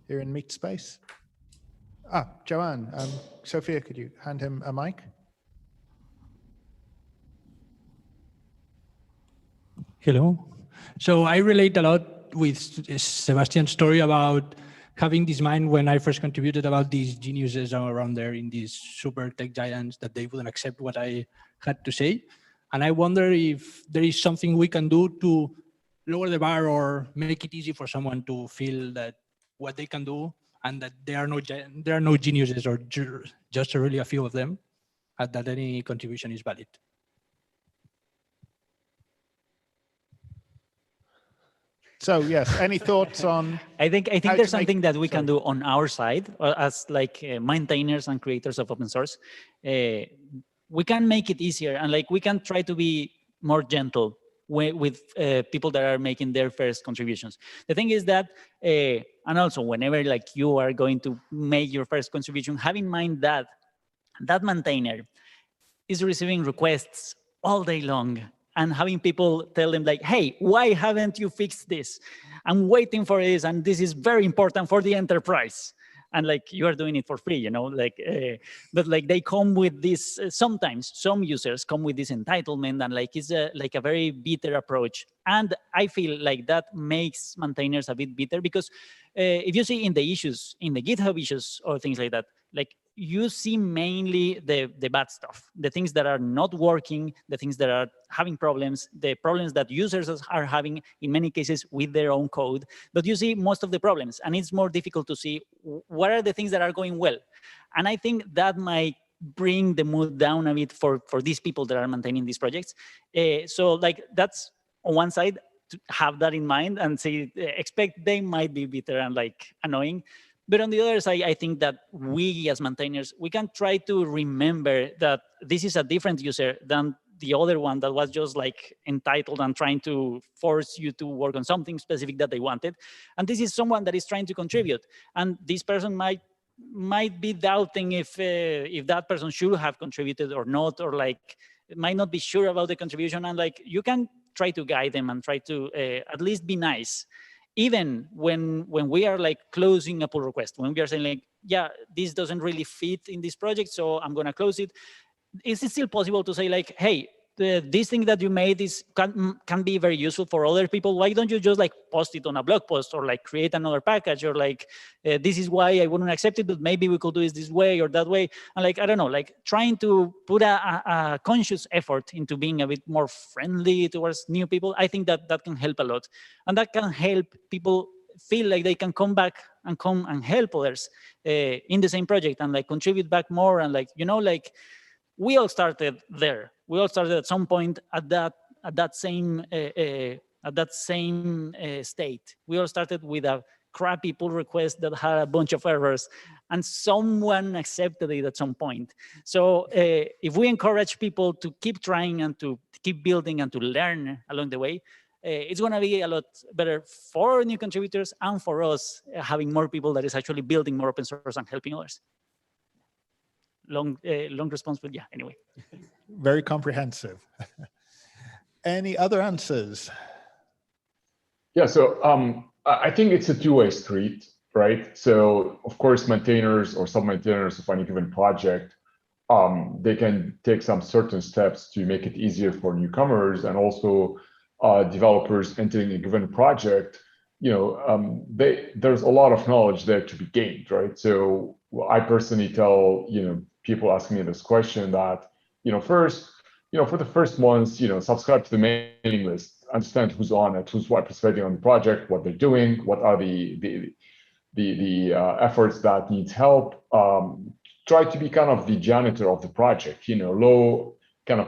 here in Meet Space? Joanne, Sophia, could you hand him a mic? Hello. So I relate a lot with Sebastian's story about having this mind when I first contributed about these geniuses around there in these super tech giants that they wouldn't accept what I had to say. And I wonder if there is something we can do to lower the bar or make it easy for someone to feel that what they can do and that there are no geniuses or just really a few of them, and that any contribution is valid. So yes, any thoughts on? I think there's something that we can do on our side as like maintainers and creators of open source. We can make it easier, and like we can try to be more gentle with people that are making their first contributions. The thing is that, and also whenever like you are going to make your first contribution, have in mind that that maintainer is receiving requests all day long. And having people tell them like, hey, why haven't you fixed this? I'm waiting for this, and this is very important for the enterprise. And like, you are doing it for free, but like they come with this, sometimes some users come with this entitlement, and like it's like a very bitter approach. And I feel like that makes maintainers a bit bitter, because if you see in the issues, in the GitHub issues or things like that, like you see mainly the bad stuff, the things that are not working, the things that are having problems, the problems that users are having in many cases with their own code. But you see most of the problems, and it's more difficult to see what are the things that are going well. And I think that might bring the mood down a bit for these people that are maintaining these projects. So like that's on one side, to have that in mind and say, expect they might be bitter and like annoying. But on the other side, I think that we as maintainers, we can try to remember that this is a different user than the other one that was just like entitled and trying to force you to work on something specific that they wanted. And this is someone that is trying to contribute. And this person might be doubting if that person should have contributed or not, or like might not be sure about the contribution. And like you can try to guide them and try to at least be nice. even when we are like closing a pull request, when we are saying like, yeah, this doesn't really fit in this project, so I'm gonna close it. Is it still possible to say like, hey, this thing that you made can be very useful for other people? Why don't you just like post it on a blog post, or like create another package, or like, this is why I wouldn't accept it, but maybe we could do it this way or that way. And like, I don't know, like trying to put a conscious effort into being a bit more friendly towards new people. I think that can help a lot. And that can help people feel like they can come back and come and help others in the same project, and like contribute back more. And like, you know, like, we all started there. We all started at some point at that same state. We all started with a crappy pull request that had a bunch of errors, and someone accepted it at some point. So if we encourage people to keep trying and to keep building and to learn along the way, it's going to be a lot better for new contributors and for us, having more people that is actually building more open source and helping others. Long response, but yeah, anyway. Very comprehensive. Any other answers? Yeah, so I think it's a two-way street, right? So of course, maintainers or sub-maintainers of any given project, they can take some certain steps to make it easier for newcomers, and also developers entering a given project. You know, there's a lot of knowledge there to be gained, right? So I personally tell, you know, people ask me this question that, you know, first, you know, for the first months, you know, subscribe to the mailing list, understand who's on it, who's participating on the project, what they're doing, what are the efforts that needs help. Try to be kind of the janitor of the project, you know,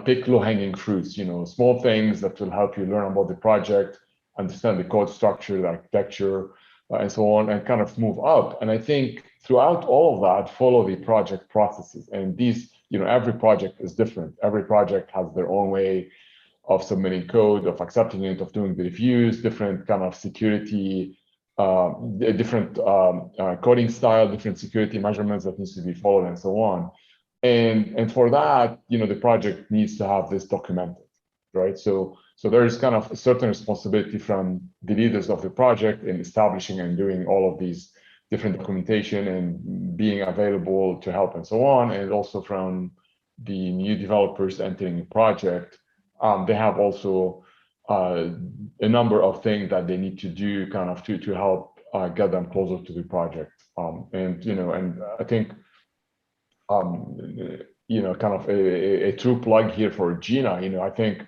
pick low-hanging fruits, you know, small things that will help you learn about the project, understand the code structure, the architecture, and so on, and kind of move up. And I think throughout all of that, follow the project processes. And these, you know, every project is different. Every project has their own way of submitting code, of accepting it, of doing the reviews, different kind of security, different coding style, different security measurements that needs to be followed, and so on. And for that, you know, the project needs to have this documented, right? So there is kind of a certain responsibility from the leaders of the project in establishing and doing all of these different documentation and being available to help and so on, and also from the new developers entering the project. They have also a number of things that they need to do kind of to help get them closer to the project. And, you know, and I think, you know, kind of a true plug here for Jina, you know, I think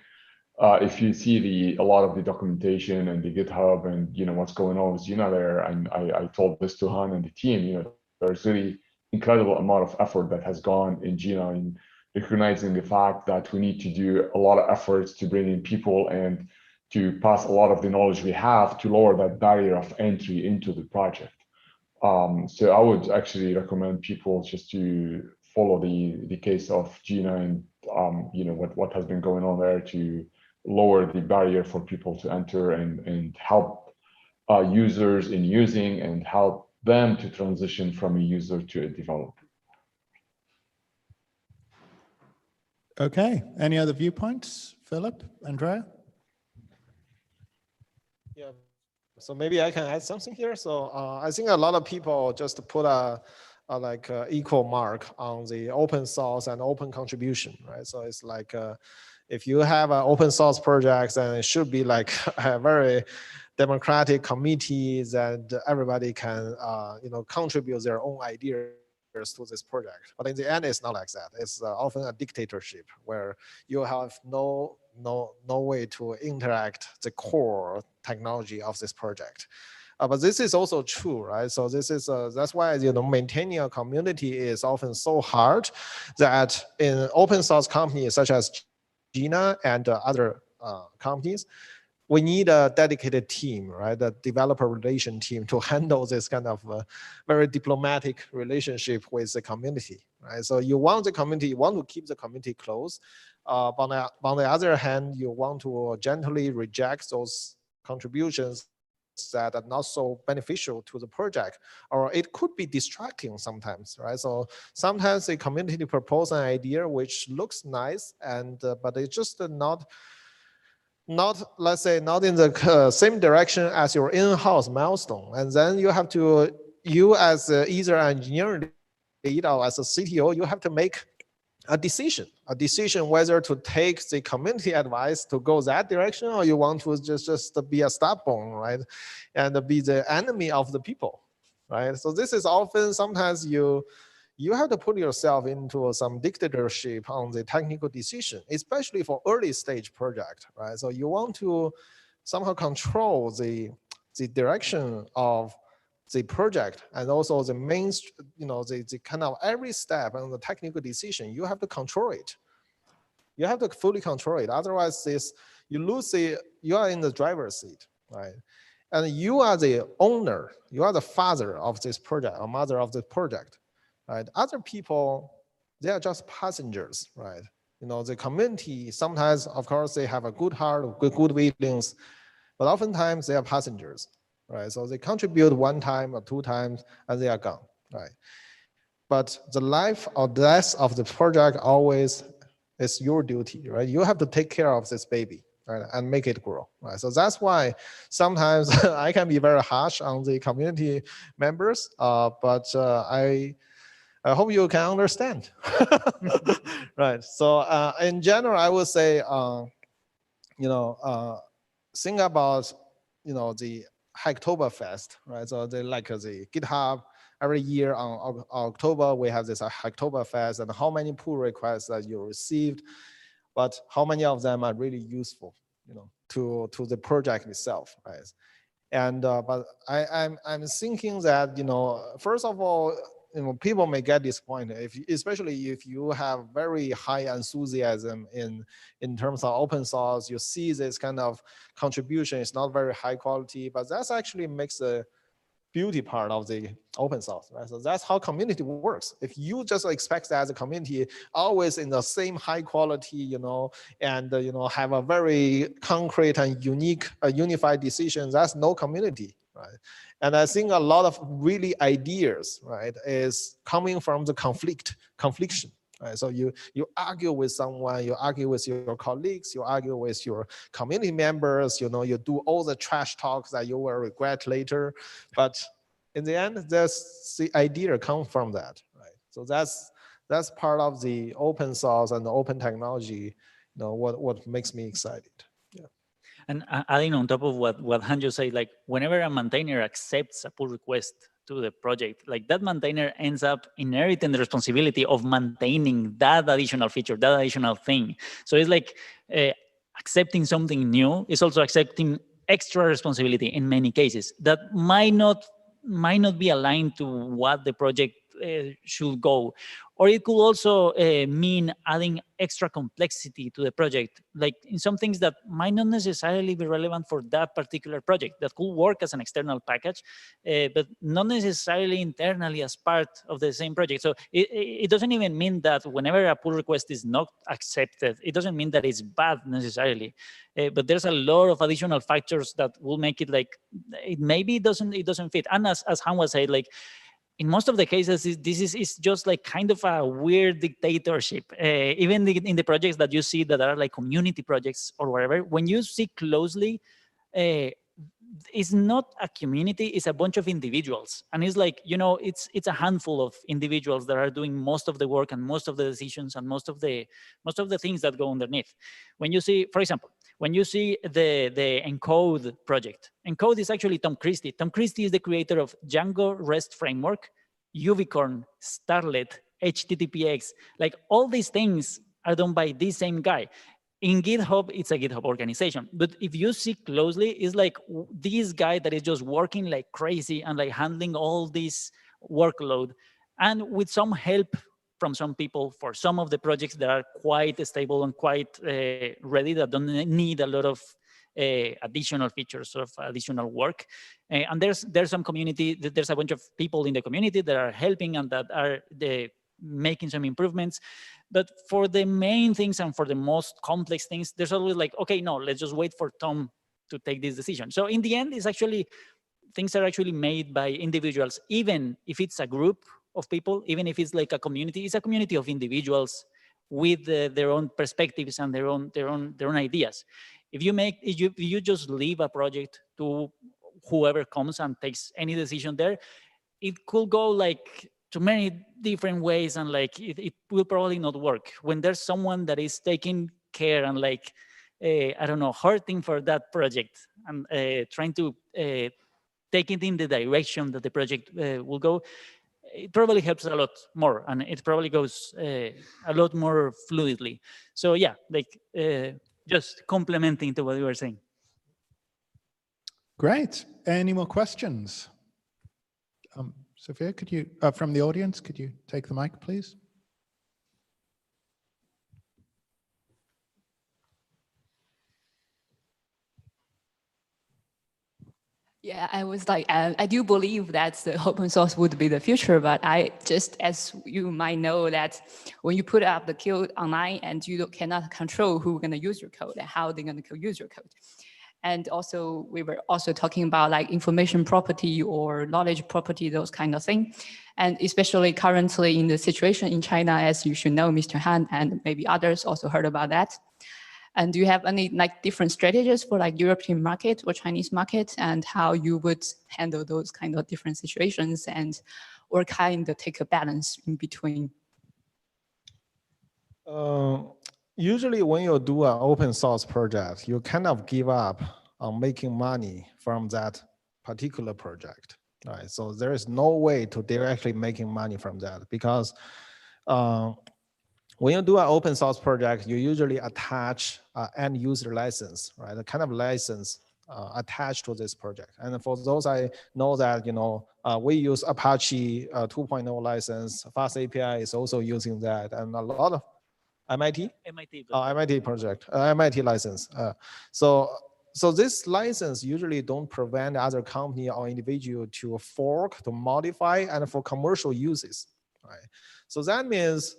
if you see a lot of the documentation and the GitHub and, you know, what's going on with Jina there, and I told this to Han and the team, you know, there's really incredible amount of effort that has gone in Jina in recognizing the fact that we need to do a lot of efforts to bring in people and to pass a lot of the knowledge we have to lower that barrier of entry into the project. So I would actually recommend people just to follow the case of Jina and, you know, what has been going on there to lower the barrier for people to enter and help users in using and help them to transition from a user to a developer. Okay, any other viewpoints? Philip, Andrea? Yeah, so maybe I can add something here. So I think a lot of people just put a equal mark on the open source and open contribution, right? So it's like, if you have an open source project, then it should be like a very democratic committee that everybody can, you know, contribute their own ideas to this project. But in the end, it's not like that. It's often a dictatorship where you have no way to interact the core technology of this project. But this is also true, right? So this is that's why, you know, maintaining a community is often so hard that in open source companies such as Jina and other companies, we need a dedicated team, right? The developer relation team to handle this kind of very diplomatic relationship with the community, right? So you want the community, you want to keep the community close. But on the other hand, you want to gently reject those contributions that are not so beneficial to the project, or it could be distracting sometimes, right? So sometimes the community propose an idea which looks nice, and but it's just not not, let's say, not in the same direction as your in-house milestone. And then you have to, you as either engineering lead or as a CTO, you have to make a decision whether to take the community advice to go that direction, or you want to just be a stubborn, right? And be the enemy of the people, right? So this is often, sometimes you have to put yourself into some dictatorship on the technical decision, especially for early stage project, right? So you want to somehow control the direction of the project, and also the main, the kind of every step and the technical decision, you have to control it. You have to fully control it. Otherwise, you are in the driver's seat, right? And you are the owner, you are the father of this project or mother of the project, right? Other people, they are just passengers, right? The community, sometimes, of course, they have a good heart, good feelings, but oftentimes they are passengers, right? So they contribute one time or two times and they are gone, right? But the life or death of the project always is your duty, right? You have to take care of this baby, right, and make it grow, right? So that's why sometimes I can be very harsh on the community members, but I hope you can understand, right? So in general, I would say, think about, the Hacktoberfest, right? So they like the GitHub, every year on October, we have this Hacktoberfest, and how many pull requests that you received, but how many of them are really useful, to the project itself, right? And but I'm thinking that, first of all, people may get disappointed, especially if you have very high enthusiasm in terms of open source. You see this kind of contribution is not very high quality, but that's actually makes the beauty part of the open source, right? So that's how community works. If you just expect that the community always in the same high quality, and have a very concrete and unique, unified decision, that's no community, right? And I think a lot of really ideas, right, is coming from the confliction. Right? So you argue with someone, you argue with your colleagues, you argue with your community members, you do all the trash talks that you will regret later. But in the end, there's the idea comes from that, right? So that's part of the open source and the open technology, what makes me excited. Yeah. And adding on top of what Hanjo said, like whenever a maintainer accepts a pull request to the project, like that maintainer ends up inheriting the responsibility of maintaining that additional feature, that additional thing. So it's like accepting something new is also accepting extra responsibility in many cases that might not be aligned to what the project should go. Or it could also mean adding extra complexity to the project, like in some things that might not necessarily be relevant for that particular project, that could work as an external package, but not necessarily internally as part of the same project. So it doesn't even mean that whenever a pull request is not accepted, it doesn't mean that it's bad necessarily. But there's a lot of additional factors that will make it like, maybe it doesn't fit. And as Han was saying, like, in most of the cases, this is just like kind of a weird dictatorship. Even in the projects that you see that are like community projects or whatever, when you see closely, it's not a community, it's a bunch of individuals. And it's like, it's a handful of individuals that are doing most of the work and most of the decisions and most of the things that go underneath. When you see, for example, when you see the Encode project, Encode is actually Tom Christie. Tom Christie is the creator of Django REST Framework, Ubicorn, Starlet, HTTPX. Like all these things are done by this same guy. In GitHub, it's a GitHub organization. But if you see closely, it's like this guy that is just working like crazy and like handling all this workload. And with some help from some people for some of the projects that are quite stable and quite ready, that don't need a lot of additional features of additional work. And there's some community, there's a bunch of people in the community that are helping and that are making some improvements. But for the main things and for the most complex things, there's always like, okay, no, let's just wait for Tom to take this decision. So in the end, it's actually, things are actually made by individuals, even if it's a group of people, even if it's like a community, it's a community of individuals with their own perspectives and their own ideas. If you just leave a project to whoever comes and takes any decision there, it could go like to many different ways, and like it will probably not work. When there's someone that is taking care and like I don't know, hurting for that project and trying to take it in the direction that the project will go, it probably helps a lot more, and it probably goes a lot more fluidly. So yeah, like just complementing to what you were saying. Great. Any more questions? Sophia, could you, from the audience, could you take the mic, please? Yeah, I was like, I do believe that the open source would be the future, but I just, as you might know, that when you put up the code online and you cannot control who's going to use your code and how they're going to use your code. And also, we were also talking about like information property or knowledge property, those kind of things. And especially currently in the situation in China, as you should know, Mr. Han and maybe others also heard about that. And do you have any like different strategies for like European market or Chinese market, and how you would handle those kind of different situations, and or kind of take a balance in between? Usually when you do an open source project, you kind of give up on making money from that particular project, right? So there is no way to directly making money from that, because when you do an open source project, you usually attach end user license, right? A kind of license attached to this project. And for those I know that, we use Apache 2.0 license, Fast API is also using that, and a lot of MIT project, MIT license. So this license usually don't prevent other company or individual to fork, to modify, and for commercial uses, right? So that means,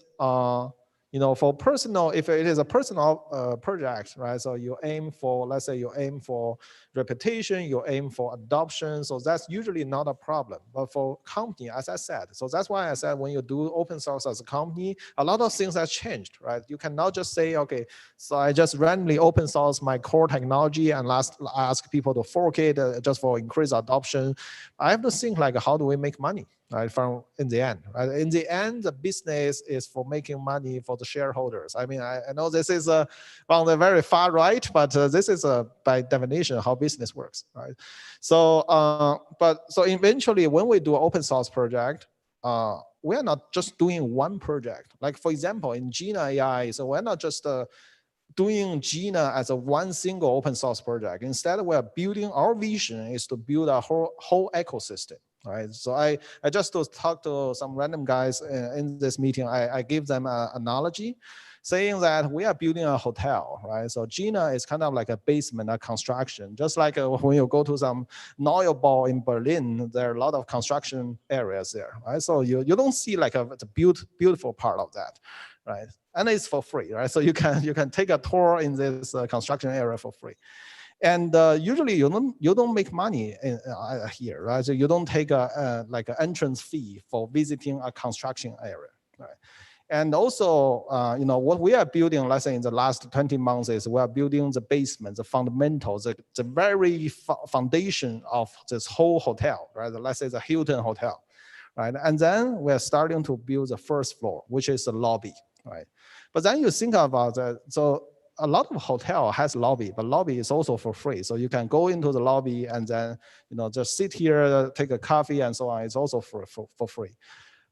for personal, if it is a personal project, right? So you aim for, let's say you aim for reputation, you aim for adoption. So that's usually not a problem. But for company, as I said, so that's why I said when you do open source as a company, a lot of things have changed, right? You cannot just say, okay, so I just randomly open source my core technology and ask people to fork it just for increased adoption. I have to think like, how do we make money? Right, in the end, right? In the end, the business is for making money for the shareholders. I mean, I know this is from the very far right, but this is by definition how business works, right? So, so eventually, when we do an open source project, we are not just doing one project. Like for example, in Jina AI, so we're not just doing Jina as a one single open source project. Instead, we are building, our vision is to build a whole ecosystem. Right, so I just talked to some random guys in this meeting. I give them an analogy, saying that we are building a hotel, right? So Jina is kind of like a basement, a construction, just like when you go to some Neubau in Berlin, there are a lot of construction areas there, right? So you don't see like the beautiful part of that, right? And it's for free, right? So you can take a tour in this construction area for free. And usually you don't make money here, right? So you don't take like an entrance fee for visiting a construction area, right? And also, what we are building, let's say in the last 20 months, is we are building the basement, the fundamentals, the very foundation of this whole hotel, right? Let's say the Hilton Hotel, right? And then we're starting to build the first floor, which is the lobby, right? But then you think about that, so a lot of hotel has lobby, but lobby is also for free. So you can go into the lobby and then, just sit here, take a coffee and so on. It's also for free.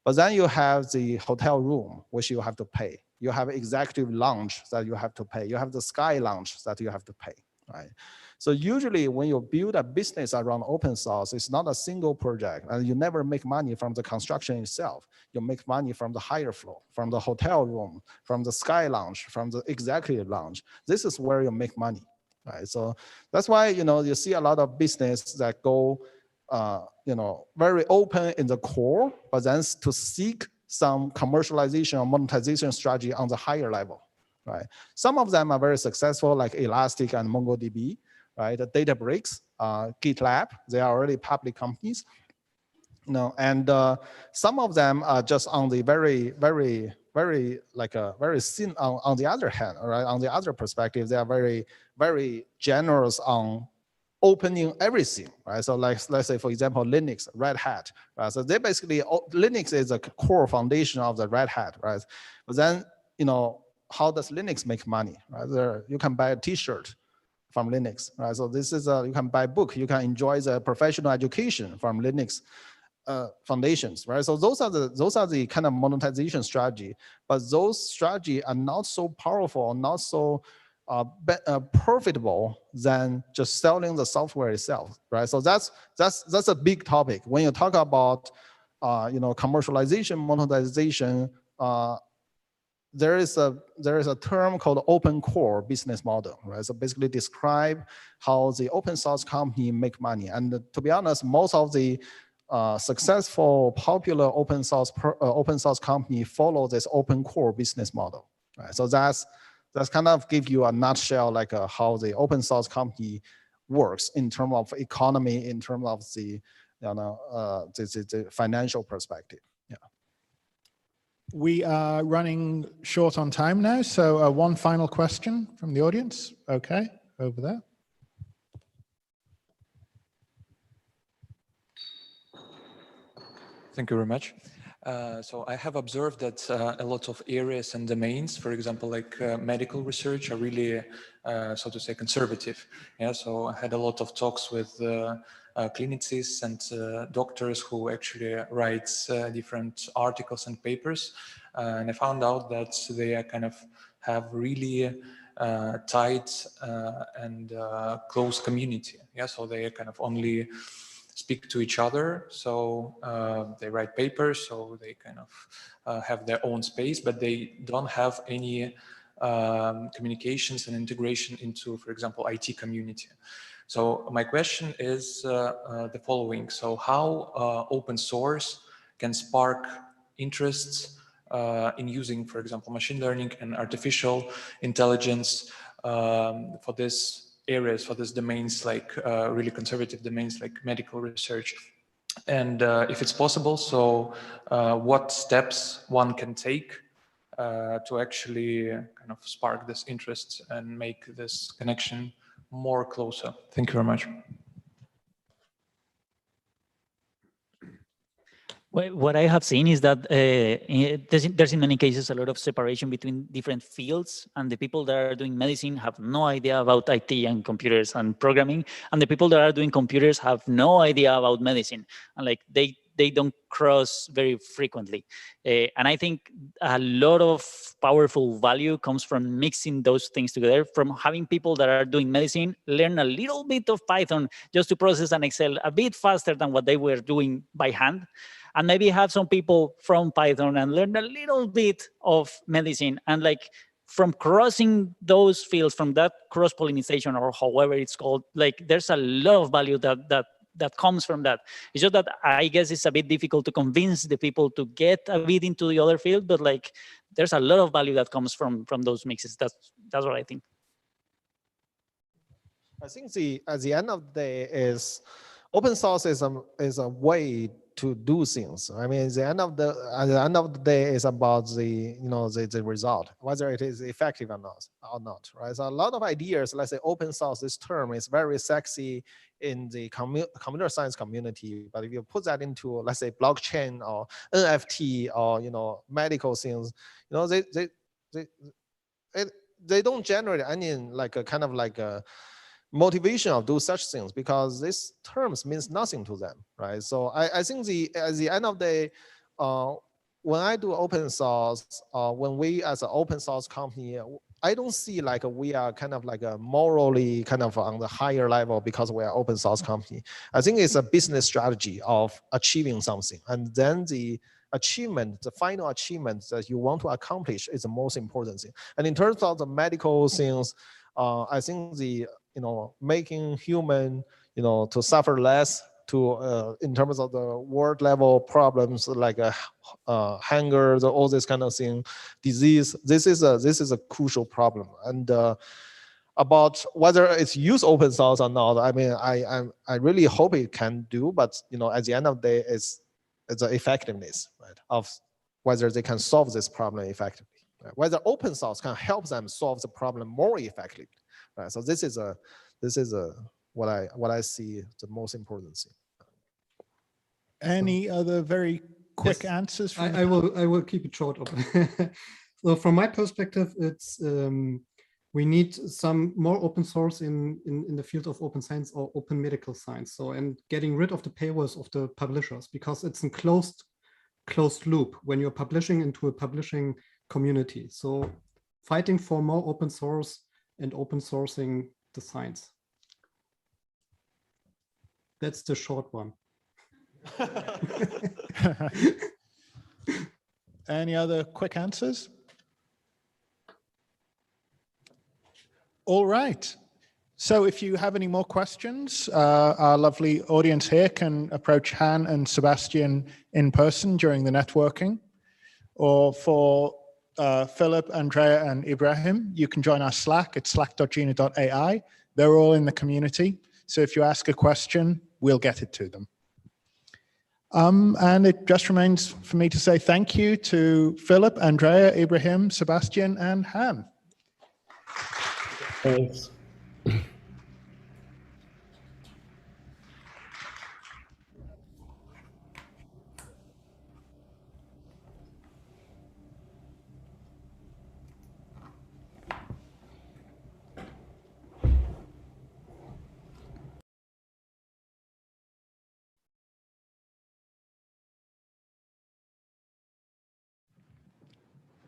But then you have the hotel room, which you have to pay. You have executive lounge that you have to pay. You have the sky lounge that you have to pay, right? So usually when you build a business around open source, it's not a single project, and you never make money from the construction itself. You make money from the higher floor, from the hotel room, from the sky lounge, from the executive lounge. This is where you make money, right? So that's why, you see a lot of business that go, very open in the core, but then to seek some commercialization or monetization strategy on the higher level, right? Some of them are very successful, like Elastic and MongoDB, right? The Databricks, GitLab, they are already public companies. And some of them are just on the very, very very thin on the other hand, right? On the other perspective, they are very generous on opening everything, right? So let's say, for example, Linux, Red Hat, right? So they basically, Linux is a core foundation of the Red Hat, right? But then, how does Linux make money, right? You can buy a t-shirt from Linux, right? So this is you can buy a book, you can enjoy the professional education from Linux foundations, right? So those are the kind of monetization strategy, but those strategy are not so powerful, not so profitable than just selling the software itself, right? So that's a big topic when you talk about commercialization, monetization. There is a term called open core business model, right? So basically describe how the open source company make money. And to be honest, most of the successful, popular open source company follow this open core business model, right? So that's kind of give you a nutshell, like how the open source company works in terms of economy, in terms of the the financial perspective. Yeah. We are running short on time now, so one final question from the audience. Okay, over there. Thank you very much. So I have observed that a lot of areas and domains, for example, like medical research, are really, so to say, conservative. Yeah. So I had a lot of talks with clinicists and doctors who actually write different articles and papers, and I found out that they are kind of have really tight and close community. Yeah. So they kind of only speak to each other, so they write papers, so they kind of have their own space, but they don't have any communications and integration into, for example, IT community. So my question is the following. So how open source can spark interests in using, for example, machine learning and artificial intelligence for this areas, for these domains, like really conservative domains like medical research? And if it's possible, so what steps one can take to actually kind of spark this interest and make this connection more closer? Thank you very much. Well, what I have seen is that there's in many cases a lot of separation between different fields, and the people that are doing medicine have no idea about IT and computers and programming, and the people that are doing computers have no idea about medicine, and like they don't cross very frequently. And I think a lot of powerful value comes from mixing those things together, from having people that are doing medicine learn a little bit of Python just to process an Excel a bit faster than what they were doing by hand, and maybe have some people from Python and learn a little bit of medicine, and like from crossing those fields, from that cross-pollination or however it's called, like there's a lot of value that comes from that. It's just that I guess it's a bit difficult to convince the people to get a bit into the other field, but like there's a lot of value that comes from those mixes. That's what I think. I think at the end of the day is open source is a way to do things. I mean, at the end of the day is about the result, whether it is effective or not, right? So a lot of ideas, let's say open source, this term is very sexy in the computer science community, but if you put that into, let's say, blockchain or NFT or medical things, they don't generate any like a kind of like a motivation of do such things, because these terms means nothing to them, right? So I think at the end of the day, when I do open source, when we as an open source company, I don't see like we are kind of like a morally kind of on the higher level because we are open source company. I think it's a business strategy of achieving something, and then the achievement, the final achievement that you want to accomplish is the most important thing. And in terms of the medical things, I think making human, to suffer less, to in terms of the world level problems like hunger, all this kind of thing, disease. This is a crucial problem. And about whether it's use open source or not, I mean, I really hope it can do, but at the end of the day, it's the effectiveness, right, of whether they can solve this problem effectively. Whether open source can help them solve the problem more effectively. So this is what I see the most important thing. Any other very quick answers from I will keep it short. So from my perspective, it's we need some more open source in the field of open science or open medical science. So, and getting rid of the paywalls of the publishers, because it's a closed loop when you're publishing into a publishing community. So fighting for more open source and open sourcing the science. That's the short one. Any other quick answers? All right. So if you have any more questions, our lovely audience here can approach Han and Sebastian in person during the networking. Or for Philip, Andrea, and Ibrahim, you can join our Slack at slack.jina.ai. They're all in the community. So if you ask a question, we'll get it to them. And it just remains for me to say thank you to Philip, Andrea, Ibrahim, Sebastian, and Han. Thanks.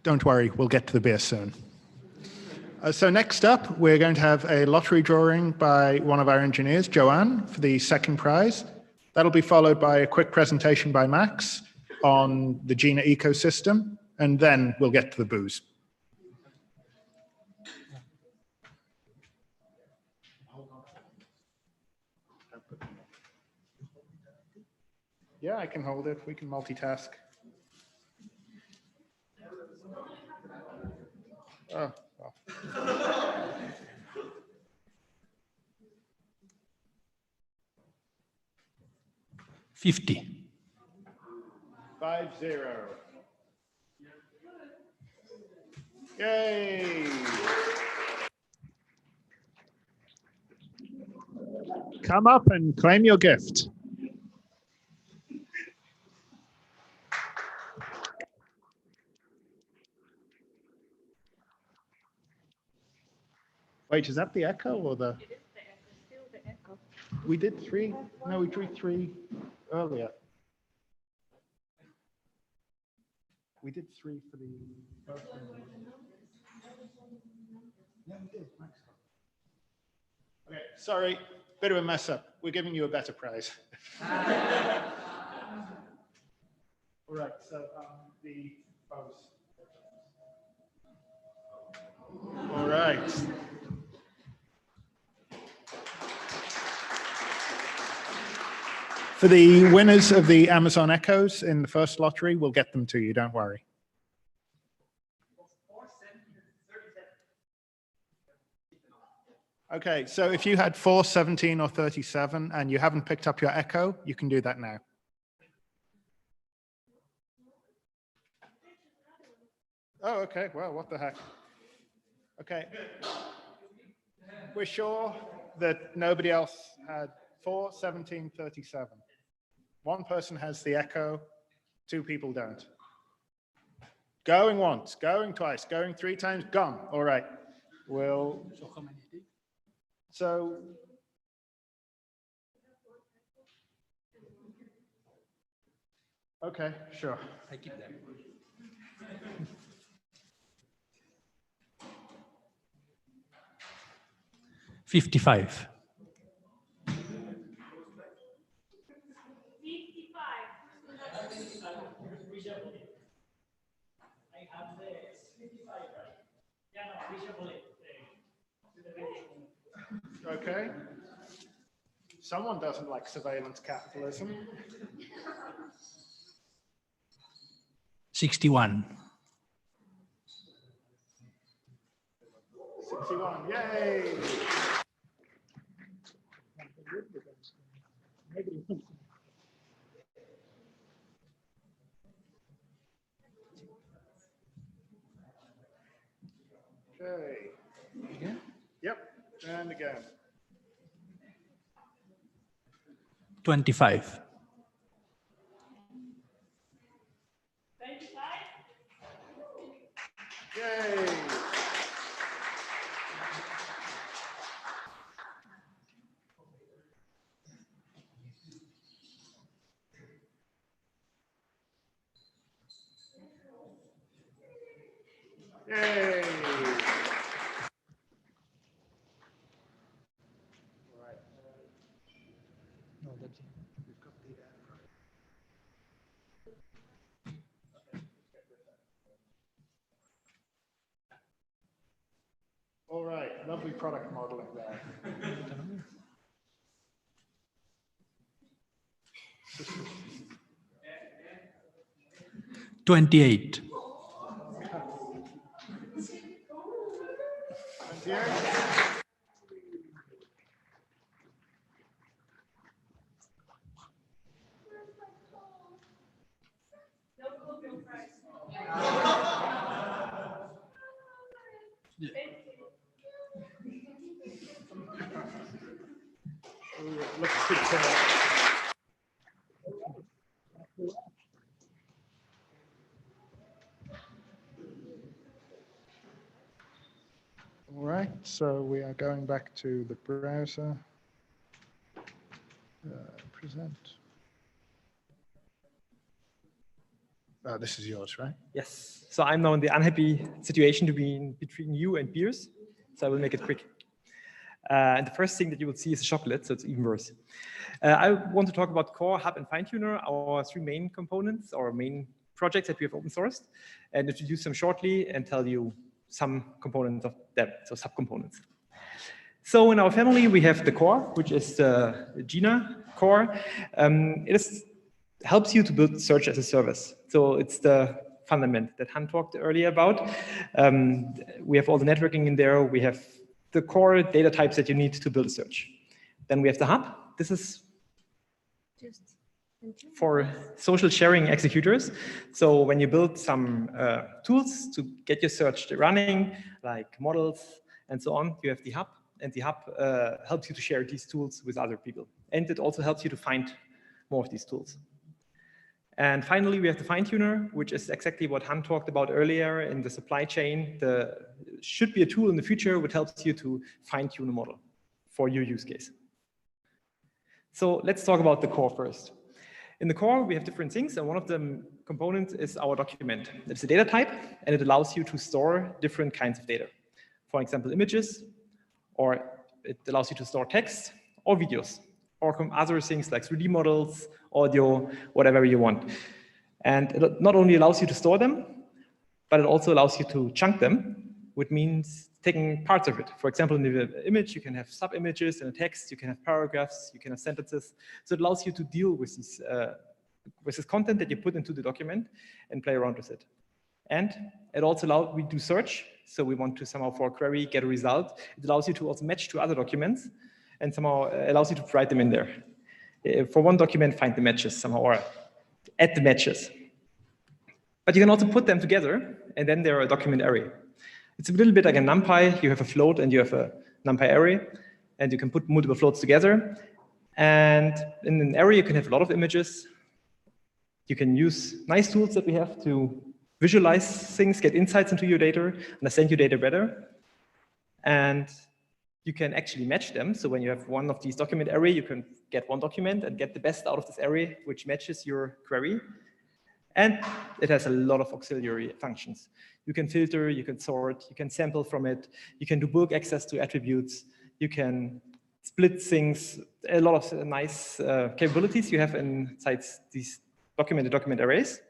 Don't worry, we'll get to the beer soon. So next up, we're going to have a lottery drawing by one of our engineers, Joanne, for the second prize. That'll be followed by a quick presentation by Max on the Jina ecosystem, and then we'll get to the booze. Yeah, I can hold it. We can multitask. Oh, well. 50. 50. Yay! Come up and claim your gift. Wait, is that the echo or the? It is the echo, still the echo. We did 3. No, we drew 3 earlier. We did 3 for the first one. Yeah, we did. Okay, sorry, bit of a mess up. We're giving you a better prize. All right, so the bows. All right. For the winners of the Amazon Echoes in the first lottery, we'll get them to you, don't worry. Okay, so if you had 4, 17, or 37 and you haven't picked up your Echo, you can do that now. Oh, okay, well, what the heck. Okay. We're sure that nobody else had 4, 17, 37. One person has the Echo, 2 people don't. Going once, going twice, going 3 times, gone. All right. Well, So how many did? so okay, sure. I keep them. $55. Okay. Someone doesn't like surveillance capitalism. 61. 61, yay! Okay. Again? Yep. And again. 25. Yay. Yay. All right, lovely product modeling there. 28. 28. Looks good to me. All right, so we are going back to the browser. Present. This is yours, right? Yes. So I'm now in the unhappy situation to be between you and beers. So I will make it quick. And the first thing that you will see is chocolate, so it's even worse. I want to talk about Core, Hub, and FineTuner, our three main components, or main projects that we have open sourced, and introduce them shortly and tell you some components of them, so subcomponents. So in our family, we have the Core, which is the Jina core. Helps you to build search as a service. So it's the fundament that Han talked earlier about. We have all the networking in there. We have the core data types that you need to build a search. Then we have the hub. This is for social sharing executors. So when you build some tools to get your search running, like models and so on, you have the hub. And the hub helps you to share these tools with other people. And it also helps you to find more of these tools. And finally, we have the FineTuner, which is exactly what Han talked about earlier in the supply chain. Should be a tool in the future which helps you to fine-tune a model for your use case. So let's talk about the core first. In the core, we have different things, and one of the components is our document. It's a data type, and it allows you to store different kinds of data. For example, images, or it allows you to store text or videos, or other things like 3D models, audio, whatever you want. And it not only allows you to store them, but it also allows you to chunk them, which means taking parts of it. For example, in the image, you can have sub-images, in the text, you can have paragraphs, you can have sentences. So it allows you to deal with this content that you put into the document and play around with it. And it also allows, we do search. So we want to somehow, for a query, get a result. It allows you to also match to other documents and somehow allows you to write them in there. For one document, find the matches somehow, or add the matches. But you can also put them together, and then they're a document array. It's a little bit like a NumPy. You have a float, and you have a NumPy array, and you can put multiple floats together. And in an array, you can have a lot of images. You can use nice tools that we have to visualize things, get insights into your data, understand your data better. And you can actually match them. So when you have one of these document array, you can get one document and get the best out of this array, which matches your query. And it has a lot of auxiliary functions. You can filter, you can sort, you can sample from it, you can do bulk access to attributes, you can split things, a lot of nice capabilities you have inside these document arrays.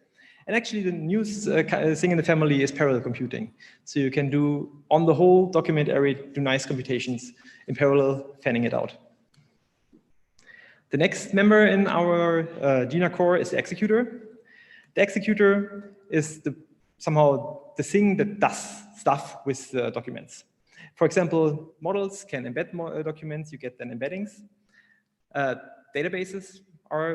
And actually the newest thing in the family is parallel computing. So you can do, on the whole document array, do nice computations in parallel, fanning it out. The next member in our Jina core is the executor. The executor is somehow the thing that does stuff with the documents. For example, models can embed documents, you get then embeddings. Databases,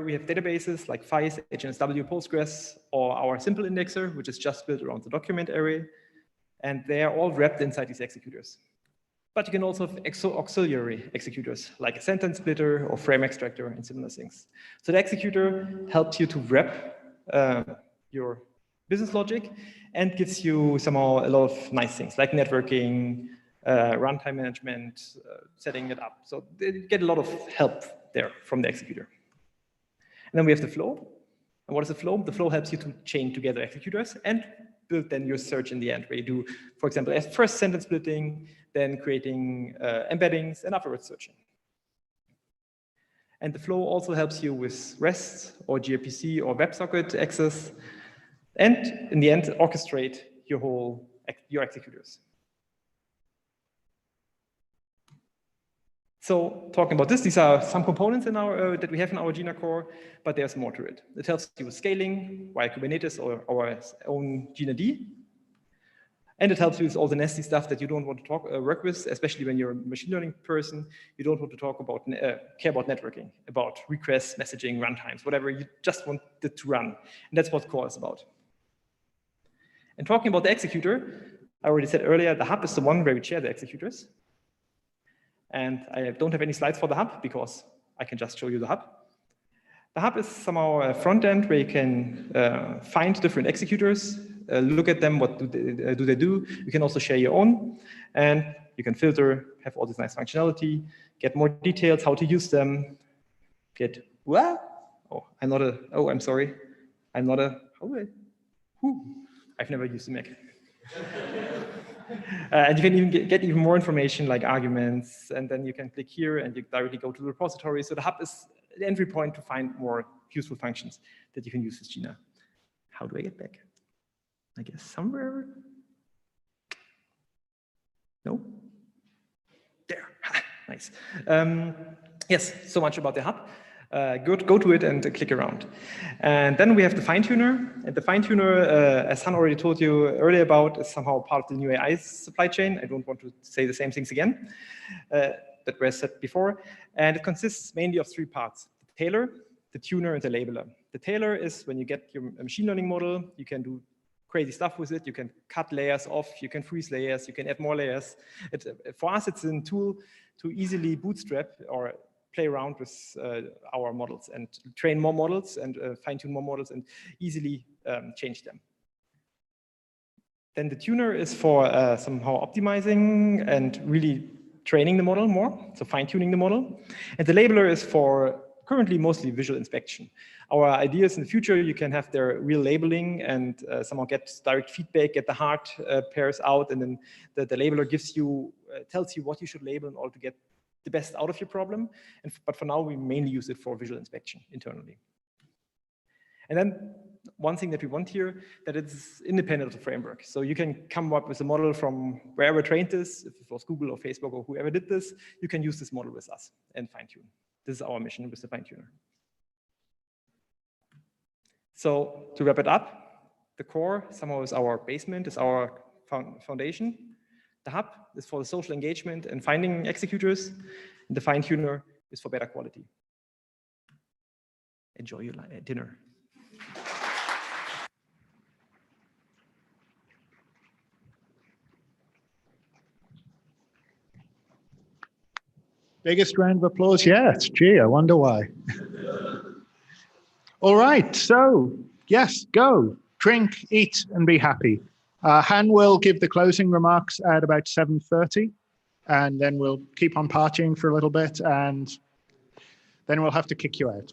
we have databases like FICE, HNSW, Postgres, or our simple indexer, which is just built around the document array. And they are all wrapped inside these executors. But you can also have auxiliary executors, like a sentence splitter or frame extractor and similar things. So the executor helps you to wrap your business logic and gives you somehow a lot of nice things, like networking, runtime management, setting it up. So you get a lot of help there from the executor. And then we have the flow. And what is the flow? The flow helps you to chain together executors and build then your search in the end, where you do, for example, first sentence splitting, then creating embeddings, and afterwards searching. And the flow also helps you with REST or gRPC or WebSocket access, and in the end, orchestrate your executors. So talking about this, these are some components in our that we have in our Jina core, but there's more to it. It helps you with scaling via Kubernetes or our own Jina D. And it helps you with all the nasty stuff that you don't want to work with, especially when you're a machine learning person. You don't want to talk about, care about networking, about requests, messaging, runtimes, whatever. You just want it to run. And that's what core is about. And talking about the executor, I already said earlier, the hub is the one where we share the executors. And I don't have any slides for the hub because I can just show you the hub. The hub is somehow a front end where you can find different executors, look at them, what do they do. You can also share your own, and you can filter, have all this nice functionality, get more details, how to use them, get, what? Oh, I'm sorry. I'm not a, I've never used a Mac. And you can even get even more information like arguments, and then you can click here and you directly go to the repository. So the hub is the entry point to find more useful functions that you can use with Jina. How do I get back? I guess somewhere. No? There. Nice. Yes, so much about the hub. Go to it and click around. And then we have the fine tuner. And the fine tuner, as Han already told you earlier about, is somehow part of the new AI supply chain. I don't want to say the same things again that were said before. And it consists mainly of three parts: the tailor, the tuner, and the labeler. The tailor is when you get your machine learning model, you can do crazy stuff with it. You can cut layers off, you can freeze layers, you can add more layers. For us, it's a tool to easily bootstrap or play around with our models and train more models and fine-tune more models and easily change them. Then the tuner is for somehow optimizing and really training the model more, so fine-tuning the model. And the labeler is for currently mostly visual inspection. Our ideas in the future, you can have their real labeling and somehow get direct feedback, get the hard pairs out, and then the labeler gives you, tells you what you should label in order to get the best out of your problem. But for now, we mainly use it for visual inspection internally. And then one thing that we want here, that it's independent of the framework. So you can come up with a model from wherever trained this, if it was Google or Facebook or whoever did this, you can use this model with us and fine tune. This is our mission with the fine tuner. So to wrap it up, the core somehow is our basement, is our foundation. The hub is for the social engagement and finding executors, and the fine tuner is for better quality. Enjoy your dinner. Biggest round of applause yet. Gee, I wonder why. All right, so yes, go, drink, eat, and be happy. Han will give the closing remarks at about 7:30, and then we'll keep on partying for a little bit, and then we'll have to kick you out.